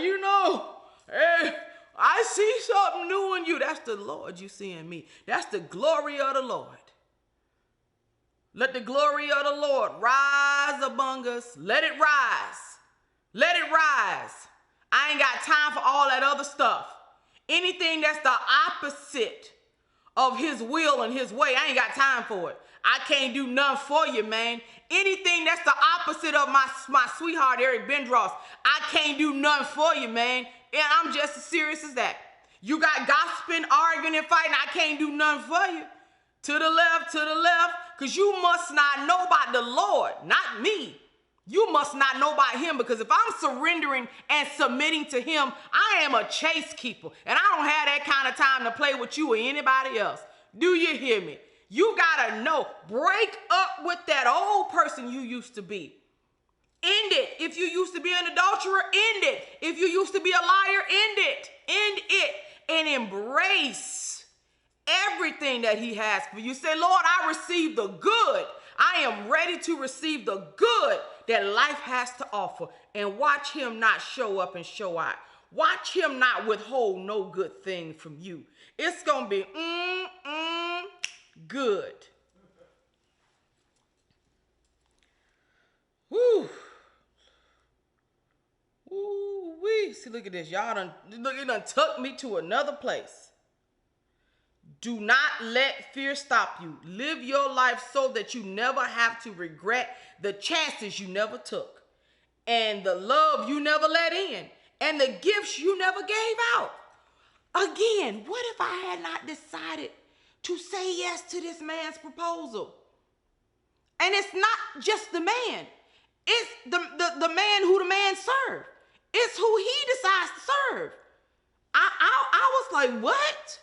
hey, I see something new in you. That's the Lord you see in me. That's the glory of the Lord. Let the glory of the Lord rise among us. Let it rise. Let it rise. I ain't got time for all that other stuff. Anything that's the opposite of his will and his way, I ain't got time for it. I can't do nothing for you, man. Anything that's the opposite of my sweetheart, Eric Bendross, I can't do nothing for you, man. And I'm just as serious as that. You got gossiping, arguing, and fighting, I can't do nothing for you. To the left, because you must not know about the Lord, not me. You must not know about him, because if I'm surrendering and submitting to him, I am a chase keeper, and I don't have that kind of time to play with you or anybody else. Do you hear me? You gotta know, break up with that old person you used to be. End it. If you used to be an adulterer, end it. If you used to be a liar, end it. End it and embrace everything that he has for you. Say, Lord, I receive the good. I am ready to receive the good that life has to offer. And watch him not show up and show out. Watch him not withhold no good thing from you. It's going to be good. Woo. Ooh-wee. See, look at this. Y'all done, look, it done took me to another place. Do not let fear stop you. Live your life so that you never have to regret the chances you never took, and the love you never let in, and the gifts you never gave out. Again, what if I had not decided to say yes to this man's proposal? And it's not just the man. It's the man who the man served. It's who he decides to serve. I was like, what?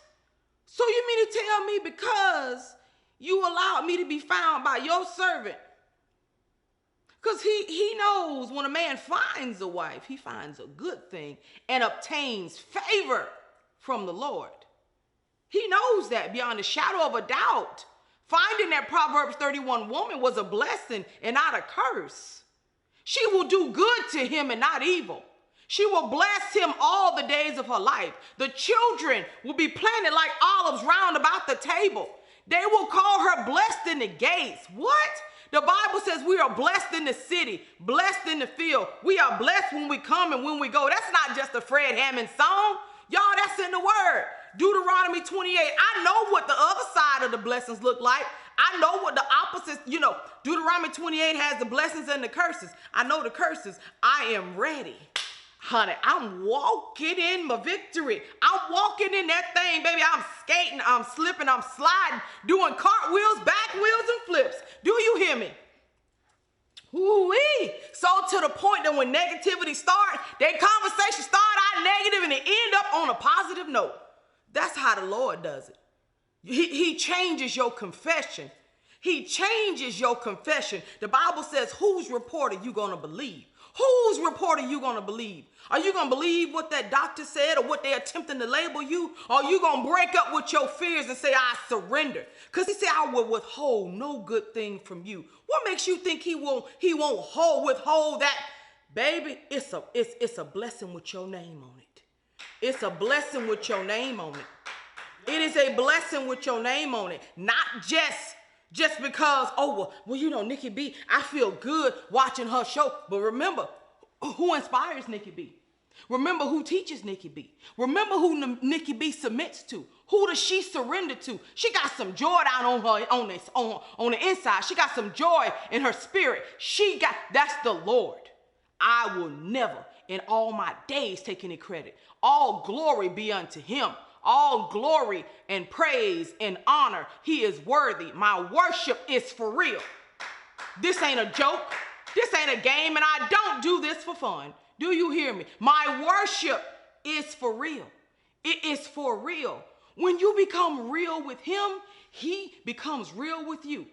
So you mean to tell me because you allowed me to be found by your servant? Because he knows when a man finds a wife, he finds a good thing and obtains favor from the Lord. He knows that beyond a shadow of a doubt. Finding that Proverbs 31 woman was a blessing and not a curse. She will do good to him and not evil. She will bless him all the days of her life. The children will be planted like olives round about the table. They will call her blessed in the gates. What? The Bible says we are blessed in the city, blessed in the field. We are blessed when we come and when we go. That's not just a Fred Hammond song. Y'all, that's in the word. Deuteronomy 28. I know what the other side of the blessings look like. I know what the opposites, Deuteronomy 28 has the blessings and the curses. I know the curses. I am ready. Honey, I'm walking in my victory. I'm walking in that thing, baby. I'm skating, I'm slipping, I'm sliding, doing cartwheels, back wheels, and flips. Do you hear me? Ooh-wee. So to the point that when negativity starts, that conversation start out negative and it end up on a positive note. That's how the Lord does it. He changes your confession. He changes your confession. The Bible says, whose report are you going to believe? Whose report are you going to believe? Are you going to believe what that doctor said or what they're attempting to label you? Or are you going to break up with your fears and say, I surrender? Because he said, I will withhold no good thing from you. What makes you think he won't withhold that? Baby, it's a blessing with your name on it. It's a blessing with your name on it. It is a blessing with your name on it. Not just because, Nikkie B, I feel good watching her show. But remember, who inspires Nikkie B? Remember who teaches Nikkie B. Remember who Nikkie B submits to. Who does she surrender to? She got some joy down on her on the inside. She got some joy in her spirit. That's the Lord. I will never in all my days take any credit. All glory be unto him. All glory and praise and honor. He is worthy. My worship is for real. This ain't a joke. This ain't a game, and I don't do this for fun. Do you hear me? My worship is for real. It is for real. When you become real with him, he becomes real with you.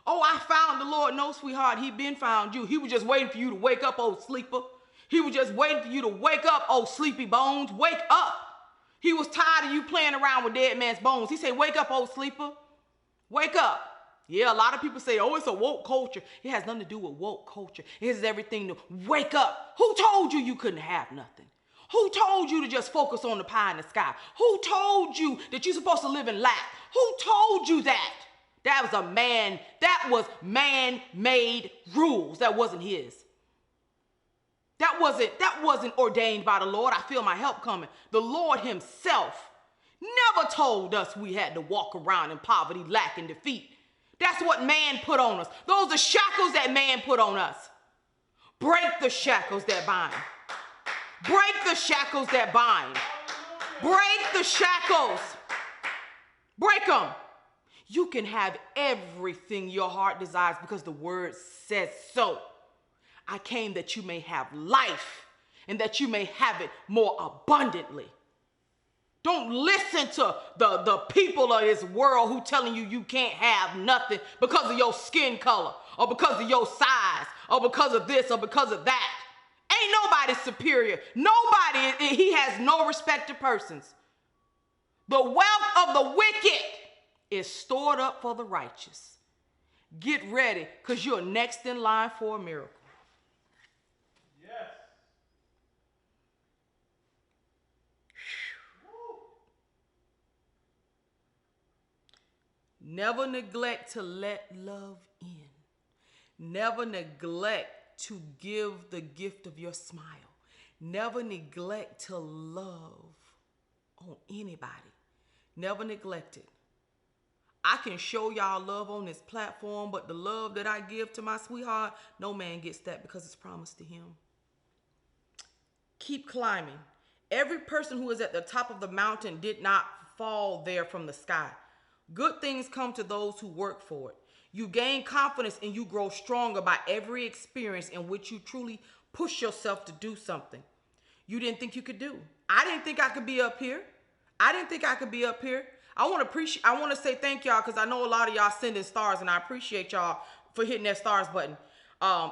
Oh, I found the Lord. No, sweetheart, he been found you. He was just waiting for you to wake up, old sleeper. He was just waiting for you to wake up, old sleepy bones. Wake up. He was tired of you playing around with dead man's bones. He said, wake up, old sleeper. Wake up. Yeah, a lot of people say, oh, it's a woke culture. It has nothing to do with woke culture. It has everything to wake up. Who told you you couldn't have nothing? Who told you to just focus on the pie in the sky? Who told you that you're supposed to live in lack? Who told you that? That was man-made rules. That wasn't his. That wasn't ordained by the Lord. I feel my help coming. The Lord himself never told us we had to walk around in poverty, lack, and defeat. That's what man put on us. Those are shackles that man put on us. Break the shackles that bind. Break the shackles that bind. Break the shackles. Break them. You can have everything your heart desires because the word says so. I came that you may have life and that you may have it more abundantly. Don't listen to the people of this world who telling you can't have nothing because of your skin color or because of your size or because of this or because of that. Ain't nobody superior. Nobody, he has no respect to persons. The wealth of the wicked is stored up for the righteous. Get ready because you're next in line for a miracle. Never neglect to let love in. Never neglect to give the gift of your smile. Never neglect to love on anybody. Never neglect it. I can show y'all love on this platform, but the love that I give to my sweetheart, no man gets that because it's promised to him. Keep climbing. Every person who is at the top of the mountain did not fall there from the sky. Good things come to those who work for it. You gain confidence and you grow stronger by every experience in which you truly push yourself to do something you didn't think you could do. I didn't think I could be up here. I want to say thank y'all because I know a lot of y'all sending stars and I appreciate y'all for hitting that stars button.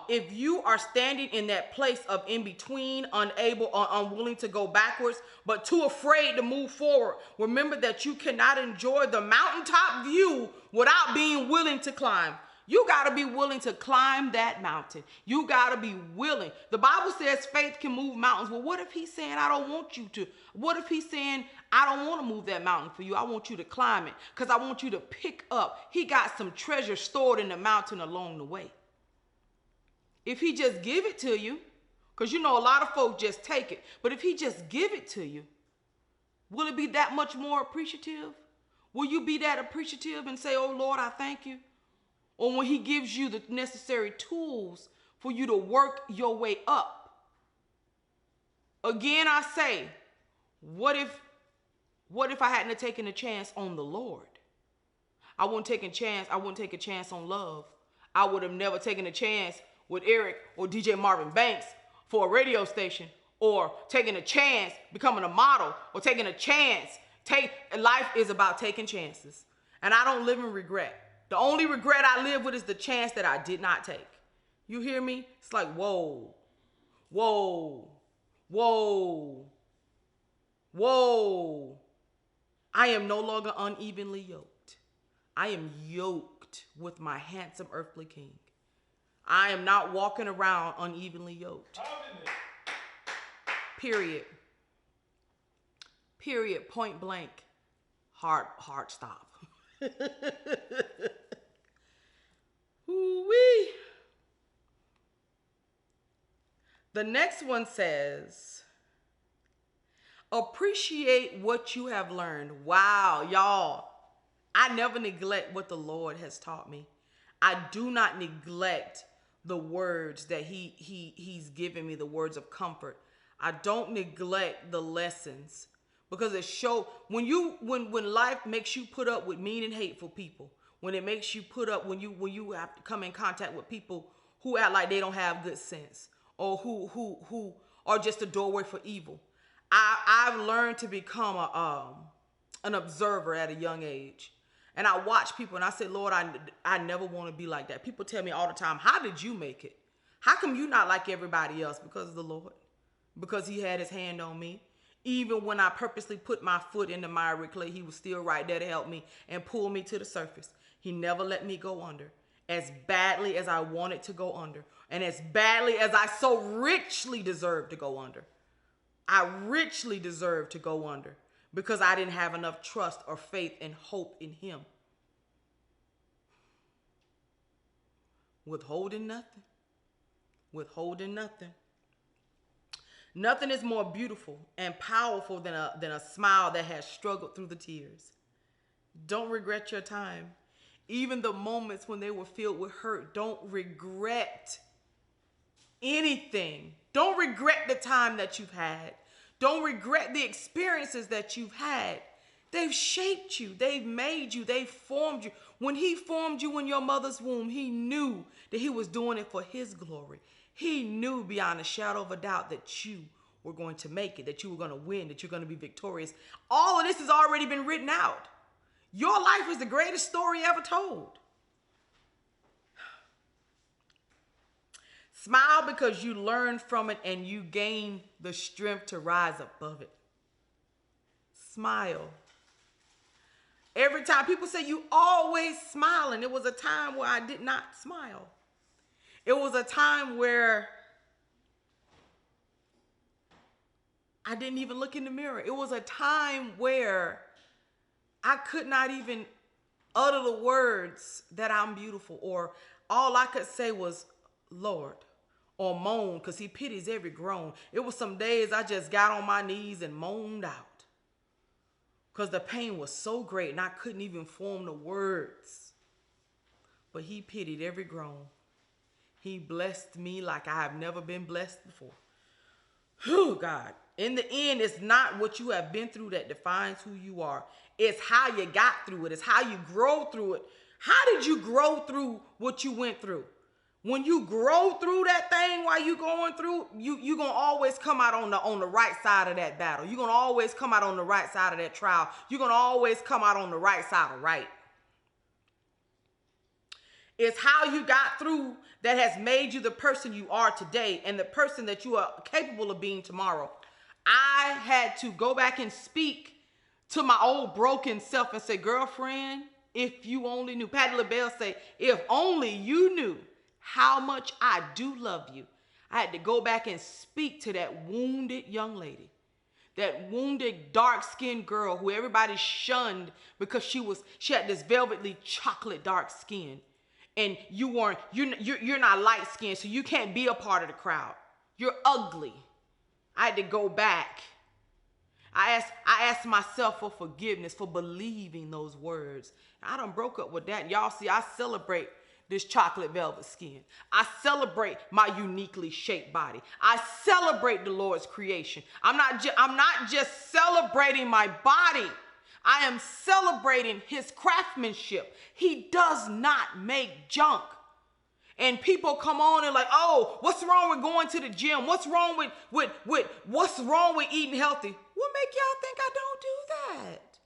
If you are standing in that place of in between, unable or unwilling to go backwards, but too afraid to move forward, remember that you cannot enjoy the mountaintop view without being willing to climb. You got to be willing to climb that mountain. You got to be willing. The Bible says faith can move mountains. Well, what if he's saying, I don't want you to? What if he's saying, I don't want to move that mountain for you. I want you to climb it because I want you to pick up. He got some treasure stored in the mountain along the way. If he just give it to you, because you know a lot of folks just take it, but if he just give it to you, will it be that much more appreciative? Will you be that appreciative and say, oh Lord, I thank you? Or when he gives you the necessary tools for you to work your way up. Again, I say, what if I hadn't taken a chance on the Lord? I wouldn't take a chance on love. I would have never taken a chance with Eric or DJ Marvin Banks for a radio station, or taking a chance becoming a model, or taking a chance. Life is about taking chances. And I don't live in regret. The only regret I live with is the chance that I did not take. You hear me? It's like, whoa, whoa, whoa, whoa. I am no longer unevenly yoked. I am yoked with my handsome earthly king. I am not walking around unevenly yoked. Period. Period. Point blank. Hard stop. Ooh-wee. The next one says, appreciate what you have learned. Wow, y'all. I never neglect what the Lord has taught me. I do not neglect the words that he's given me, the words of comfort. I don't neglect the lessons, because it show when life makes you put up with mean and hateful people, when it makes you put up, when you have to come in contact with people who act like they don't have good sense, or who are just a doorway for evil. I've learned to become an observer at a young age. And I watch people and I say, Lord, I never want to be like that. People tell me all the time, how did you make it? How come you not like everybody else? Because of the Lord. Because he had his hand on me. Even when I purposely put my foot in the miry clay, he was still right there to help me and pull me to the surface. He never let me go under. As badly as I wanted to go under. And as badly as I so richly deserved to go under. I richly deserved to go under. Because I didn't have enough trust or faith and hope in him. Withholding nothing. Withholding nothing. Nothing is more beautiful and powerful than a smile that has struggled through the tears. Don't regret your time. Even the moments when they were filled with hurt, don't regret anything. Don't regret the time that you've had. Don't regret the experiences that you've had. They've shaped you. They've made you. They've formed you. When he formed you in your mother's womb, he knew that he was doing it for his glory. He knew beyond a shadow of a doubt that you were going to make it, that you were going to win, that you're going to be victorious. All of this has already been written out. Your life is the greatest story ever told. Smile because you learn from it and you gain the strength to rise above it. Smile. Every time people say you always smiling, it was a time where I did not smile. It was a time where I didn't even look in the mirror. It was a time where I could not even utter the words that I'm beautiful, or all I could say was, Lord. or moan, because he pities every groan. It was some days I just got on my knees and moaned out because the pain was so great and I couldn't even form the words. But he pitied every groan. He blessed me like I have never been blessed before. Oh, God. In the end, it's not what you have been through that defines who you are. It's how you got through it. It's how you grow through it. How did you grow through what you went through? When you grow through that thing while you going through, you're going to always come out on the right side of that battle. You're going to always come out on the right side of that trial. You're going to always come out on the right side of right. It's how you got through that has made you the person you are today and the person that you are capable of being tomorrow. I had to go back and speak to my old broken self and say, girlfriend, if you only knew. Patti LaBelle say, if only you knew how much I do love you. I had to go back and speak to that wounded young lady, that wounded dark-skinned girl who everybody shunned because she had this velvety chocolate dark skin. And you're not light-skinned, so you can't be a part of the crowd. You're ugly. I had to go back. I asked myself for forgiveness for believing those words. I done broke up with that. Y'all see, I celebrate this chocolate velvet skin. I celebrate my uniquely shaped body. I celebrate the Lord's creation. I'm not just celebrating my body. I am celebrating his craftsmanship. He does not make junk. And people come on and like, oh, what's wrong with going to the gym? What's wrong with eating healthy? What make y'all think I don't do that?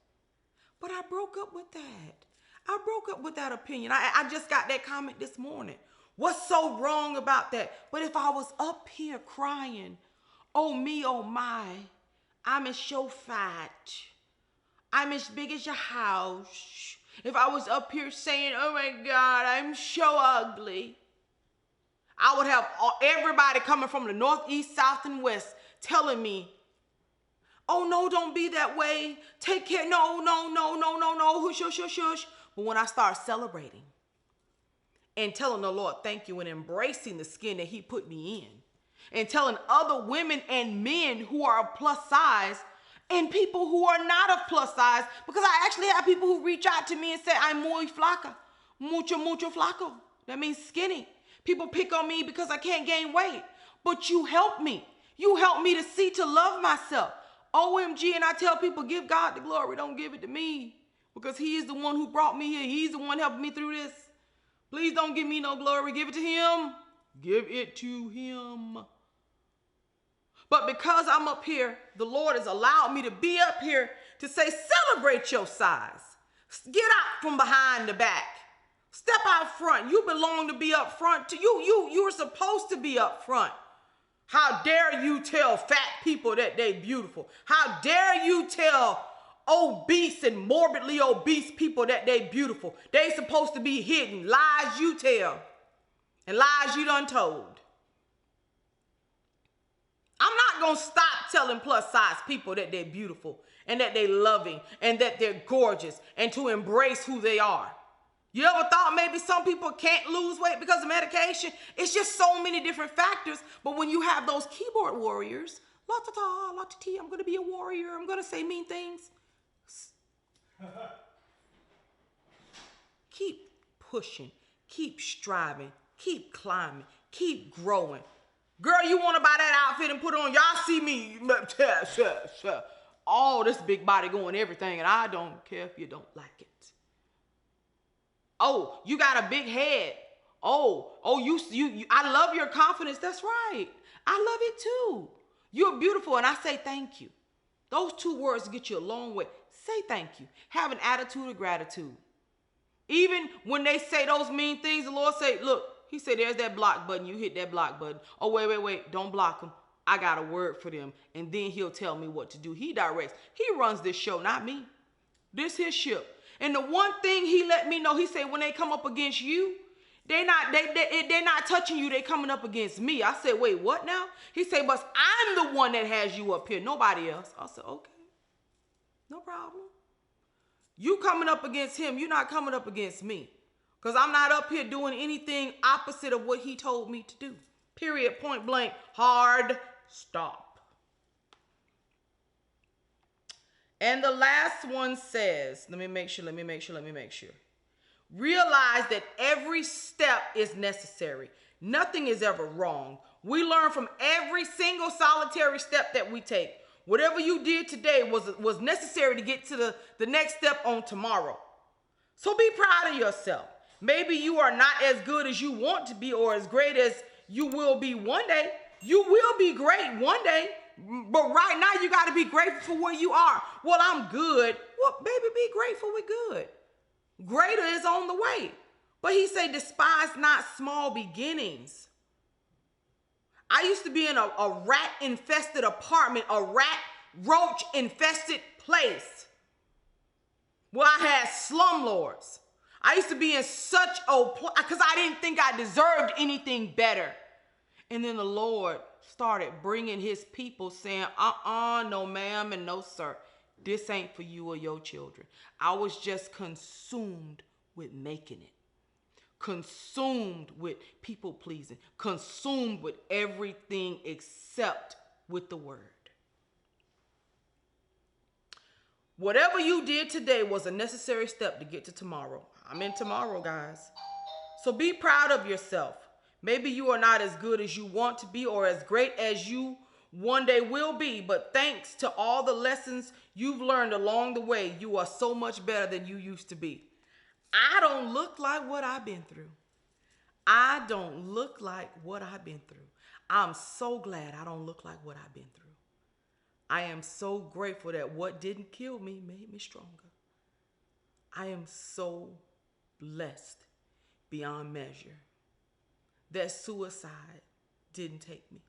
But I broke up with that. I broke up with that opinion. I just got that comment this morning. What's so wrong about that? But if I was up here crying, oh me, oh my, I'm so fat. I'm as big as your house. If I was up here saying, oh my God, I'm so ugly, I would have everybody coming from the north, east, south, and west telling me, oh no, don't be that way. Take care. No. Hush, hush, hush, hush. But when I start celebrating and telling the Lord thank you and embracing the skin that he put me in and telling other women and men who are plus size and people who are not of plus size, because I actually have people who reach out to me and say, I'm muy flaca, mucho flaco. That means skinny. People pick on me because I can't gain weight. But you help me. You help me to love myself. OMG, and I tell people, give God the glory. Don't give it to me, because he is the one who brought me here. He's the one helping me through this. Please don't give me no glory. Give it to him. Give it to him. But because I'm up here, the Lord has allowed me to be up here to say, celebrate your size. Get out from behind the back. Step out front. You belong to be up front. You're supposed to be up front. How dare you tell fat people that they beautiful? How dare you tell obese and morbidly obese people that they beautiful? They supposed to be hidden. Lies you tell and lies you done told. I'm not going to stop telling plus size people that they're beautiful and that they're loving and that they're gorgeous and to embrace who they are. You ever thought maybe some people can't lose weight because of medication? It's just so many different factors. But when you have those keyboard warriors, la-ta-ta, la-ta-ti, I'm going to be a warrior. I'm going to say mean things. Keep pushing, keep striving, keep climbing, keep growing. Girl, you want to buy that outfit and put it on? Y'all see me. All this big body going everything, and I don't care if you don't like it. Oh, you got a big head. Oh, you I love your confidence. That's right. I love it too. You're beautiful, and I say thank you. Those two words get you a long way. Say thank you. Have an attitude of gratitude. Even when they say those mean things, the Lord say, look, he said, there's that block button. You hit that block button. Oh, wait. Don't block them. I got a word for them. And then he'll tell me what to do. He directs. He runs this show, not me. This his ship. And the one thing he let me know, he said, when they come up against you, they're not touching you. They're coming up against me. I said, wait, what now? He said, but I'm the one that has you up here. Nobody else. I said, okay. No problem. You coming up against him. You're not coming up against me. Because I'm not up here doing anything opposite of what he told me to do. Period, point blank, hard stop. And the last one says, let me make sure. Realize that every step is necessary. Nothing is ever wrong. We learn from every single solitary step that we take. Whatever you did today was necessary to get to the next step on tomorrow. So be proud of yourself. Maybe you are not as good as you want to be or as great as you will be one day. You will be great one day. But right now you got to be grateful for where you are. Well, I'm good. Well, baby, be grateful we're good. Greater is on the way. But he said, despise not small beginnings. I used to be in a rat-infested apartment, a roach-infested place where I had slumlords. I used to be in such a place because I didn't think I deserved anything better. And then the Lord started bringing his people saying, no ma'am and no sir. This ain't for you or your children. I was just consumed with making it. Consumed with people pleasing. Consumed with everything except with the word. Whatever you did today was a necessary step to get to tomorrow. I'm in tomorrow, guys. So be proud of yourself. Maybe you are not as good as you want to be or as great as you one day will be, but thanks to all the lessons you've learned along the way, you are so much better than you used to be. I don't look like what I've been through. I don't look like what I've been through. I'm so glad I don't look like what I've been through. I am so grateful that what didn't kill me made me stronger. I am so blessed beyond measure that suicide didn't take me.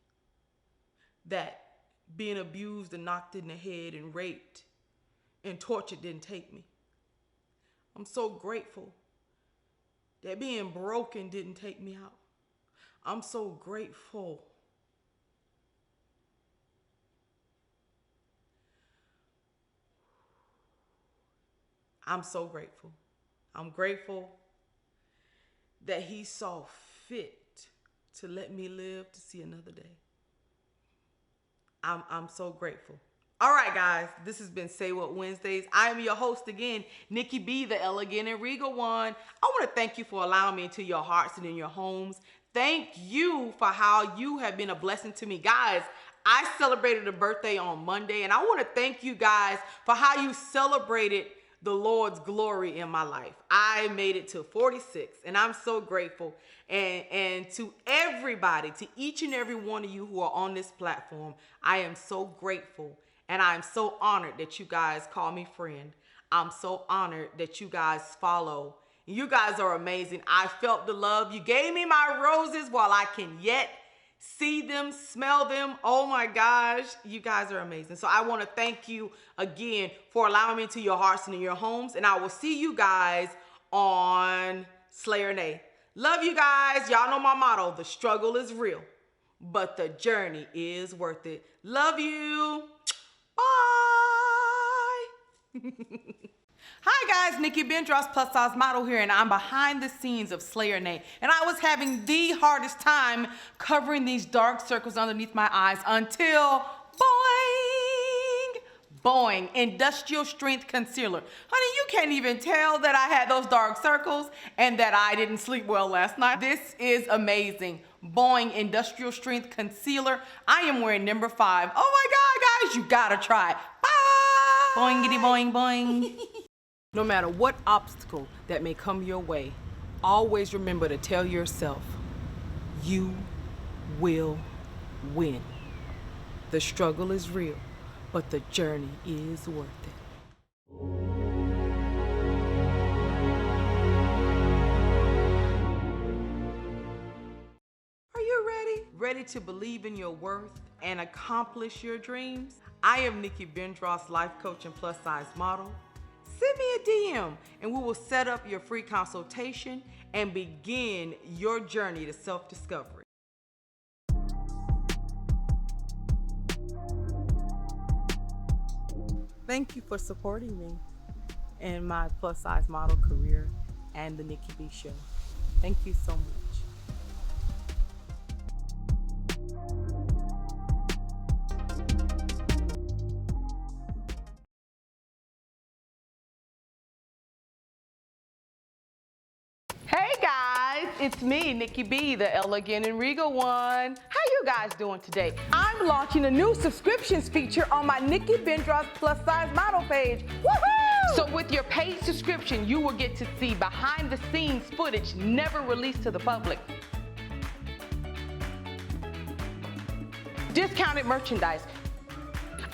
That being abused and knocked in the head and raped and tortured didn't take me. I'm so grateful that being broken didn't take me out. I'm so grateful. I'm so grateful. I'm grateful that he saw fit to let me live to see another day. I'm so grateful. All right, guys, this has been Say What Wednesdays. I am your host again, Nikki B, the elegant and regal one. I want to thank you for allowing me into your hearts and in your homes. Thank you for how you have been a blessing to me. Guys, I celebrated a birthday on Monday, and I want to thank you guys for how you celebrated the Lord's glory in my life. I made it to 46, and I'm so grateful. And to everybody, to each and every one of you who are on this platform, I am so grateful. And I'm so honored that you guys call me friend. I'm so honored that you guys follow. You guys are amazing. I felt the love. You gave me my roses while I can yet see them, smell them. Oh my gosh, you guys are amazing. So I want to thank you again for allowing me into your hearts and in your homes. And I will see you guys on Slayer Nay. Love you guys. Y'all know my motto, the struggle is real, but the journey is worth it. Love you. Bye. Hi guys, Nikki Bendross, plus size model here, and I'm behind the scenes of Slayer Nay. And I was having the hardest time covering these dark circles underneath my eyes until boing, industrial strength concealer. Honey, you can't even tell that I had those dark circles and that I didn't sleep well last night. This is amazing. Boing industrial strength concealer. I am wearing number 5. Oh my God, guys, you gotta try it. Bye. Boingity boing boing. No matter what obstacle that may come your way, always remember to tell yourself, you will win. The struggle is real, but the journey is worth it. Are you ready? Ready to believe in your worth and accomplish your dreams? I am Nikki Bendross, life coach and plus size model. Send me a DM and we will set up your free consultation and begin your journey to self-discovery. Thank you for supporting me in my plus size model career and the Nikki B Show. Thank you so much. it's me, Nikki B, the elegant and regal one. How you guys doing today? I'm launching a new subscriptions feature on my Nikki Bendros plus size model page. Woohoo! So with your paid subscription, you will get to see behind the scenes footage never released to the public. Discounted merchandise.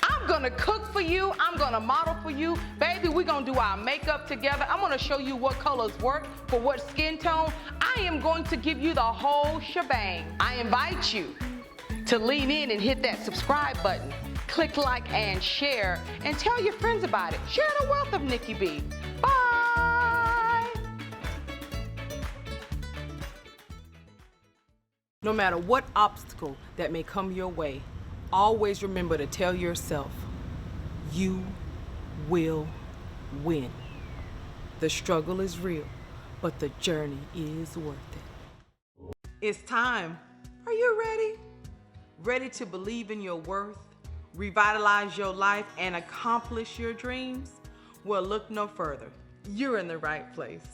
I'm gonna cook for you, I'm gonna model for you. Baby, we're gonna do our makeup together. I'm gonna show you what colors work for what skin tone. I am going to give you the whole shebang. I invite you to lean in and hit that subscribe button. Click like and share and tell your friends about it. Share the wealth of Nikki B. Bye! No matter what obstacle that may come your way, always remember to tell yourself, you will win. The struggle is real, but the journey is worth it. It's time. Are you ready? Ready to believe in your worth, revitalize your life, and accomplish your dreams? Well, look no further. You're in the right place.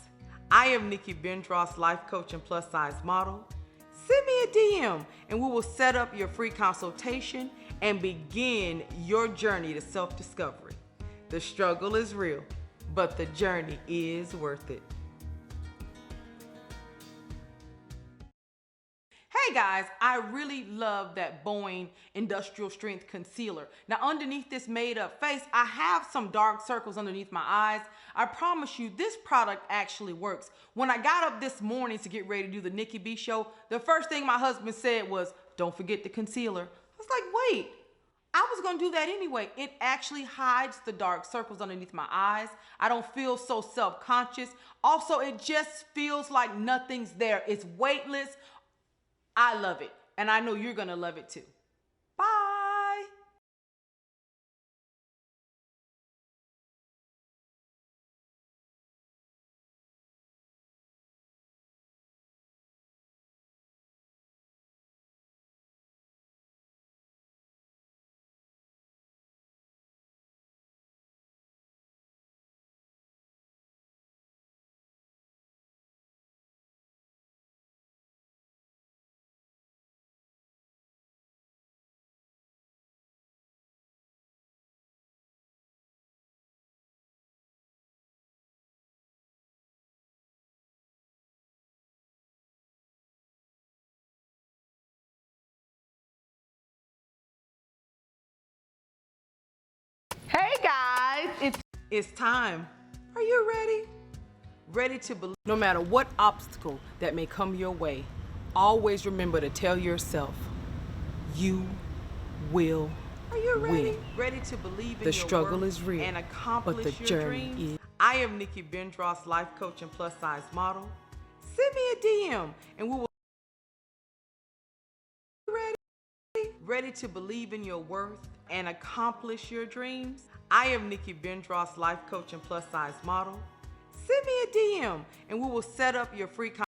I am Nikki Bendros, life coach and plus size model. Send me a DM and we will set up your free consultation and begin your journey to self-discovery. The struggle is real, but the journey is worth it. Hey guys, I really love that Boeing Industrial Strength Concealer. Now underneath this made up face, I have some dark circles underneath my eyes. I promise you this product actually works. When I got up this morning to get ready to do the Nikki B show, the first thing my husband said was, don't forget the concealer. I was like, wait, I was gonna do that anyway. It actually hides the dark circles underneath my eyes. I don't feel so self-conscious. Also, it just feels like nothing's there. It's weightless. I love it, and I know you're gonna love it too. Bye. Hey guys, It's time. Are you ready? Ready to believe. No matter what obstacle that may come your way, always remember to tell yourself, you will Are you ready? win. Ready to believe in The your struggle worth is real, and accomplish but the your journey dreams. is. I am Nikki Bendros, life coach and plus size model. Send me a DM and we will. Ready to believe in your worth and accomplish your dreams? I am Nikki Bendros, life coach and plus size model. Send me a DM and we will set up your free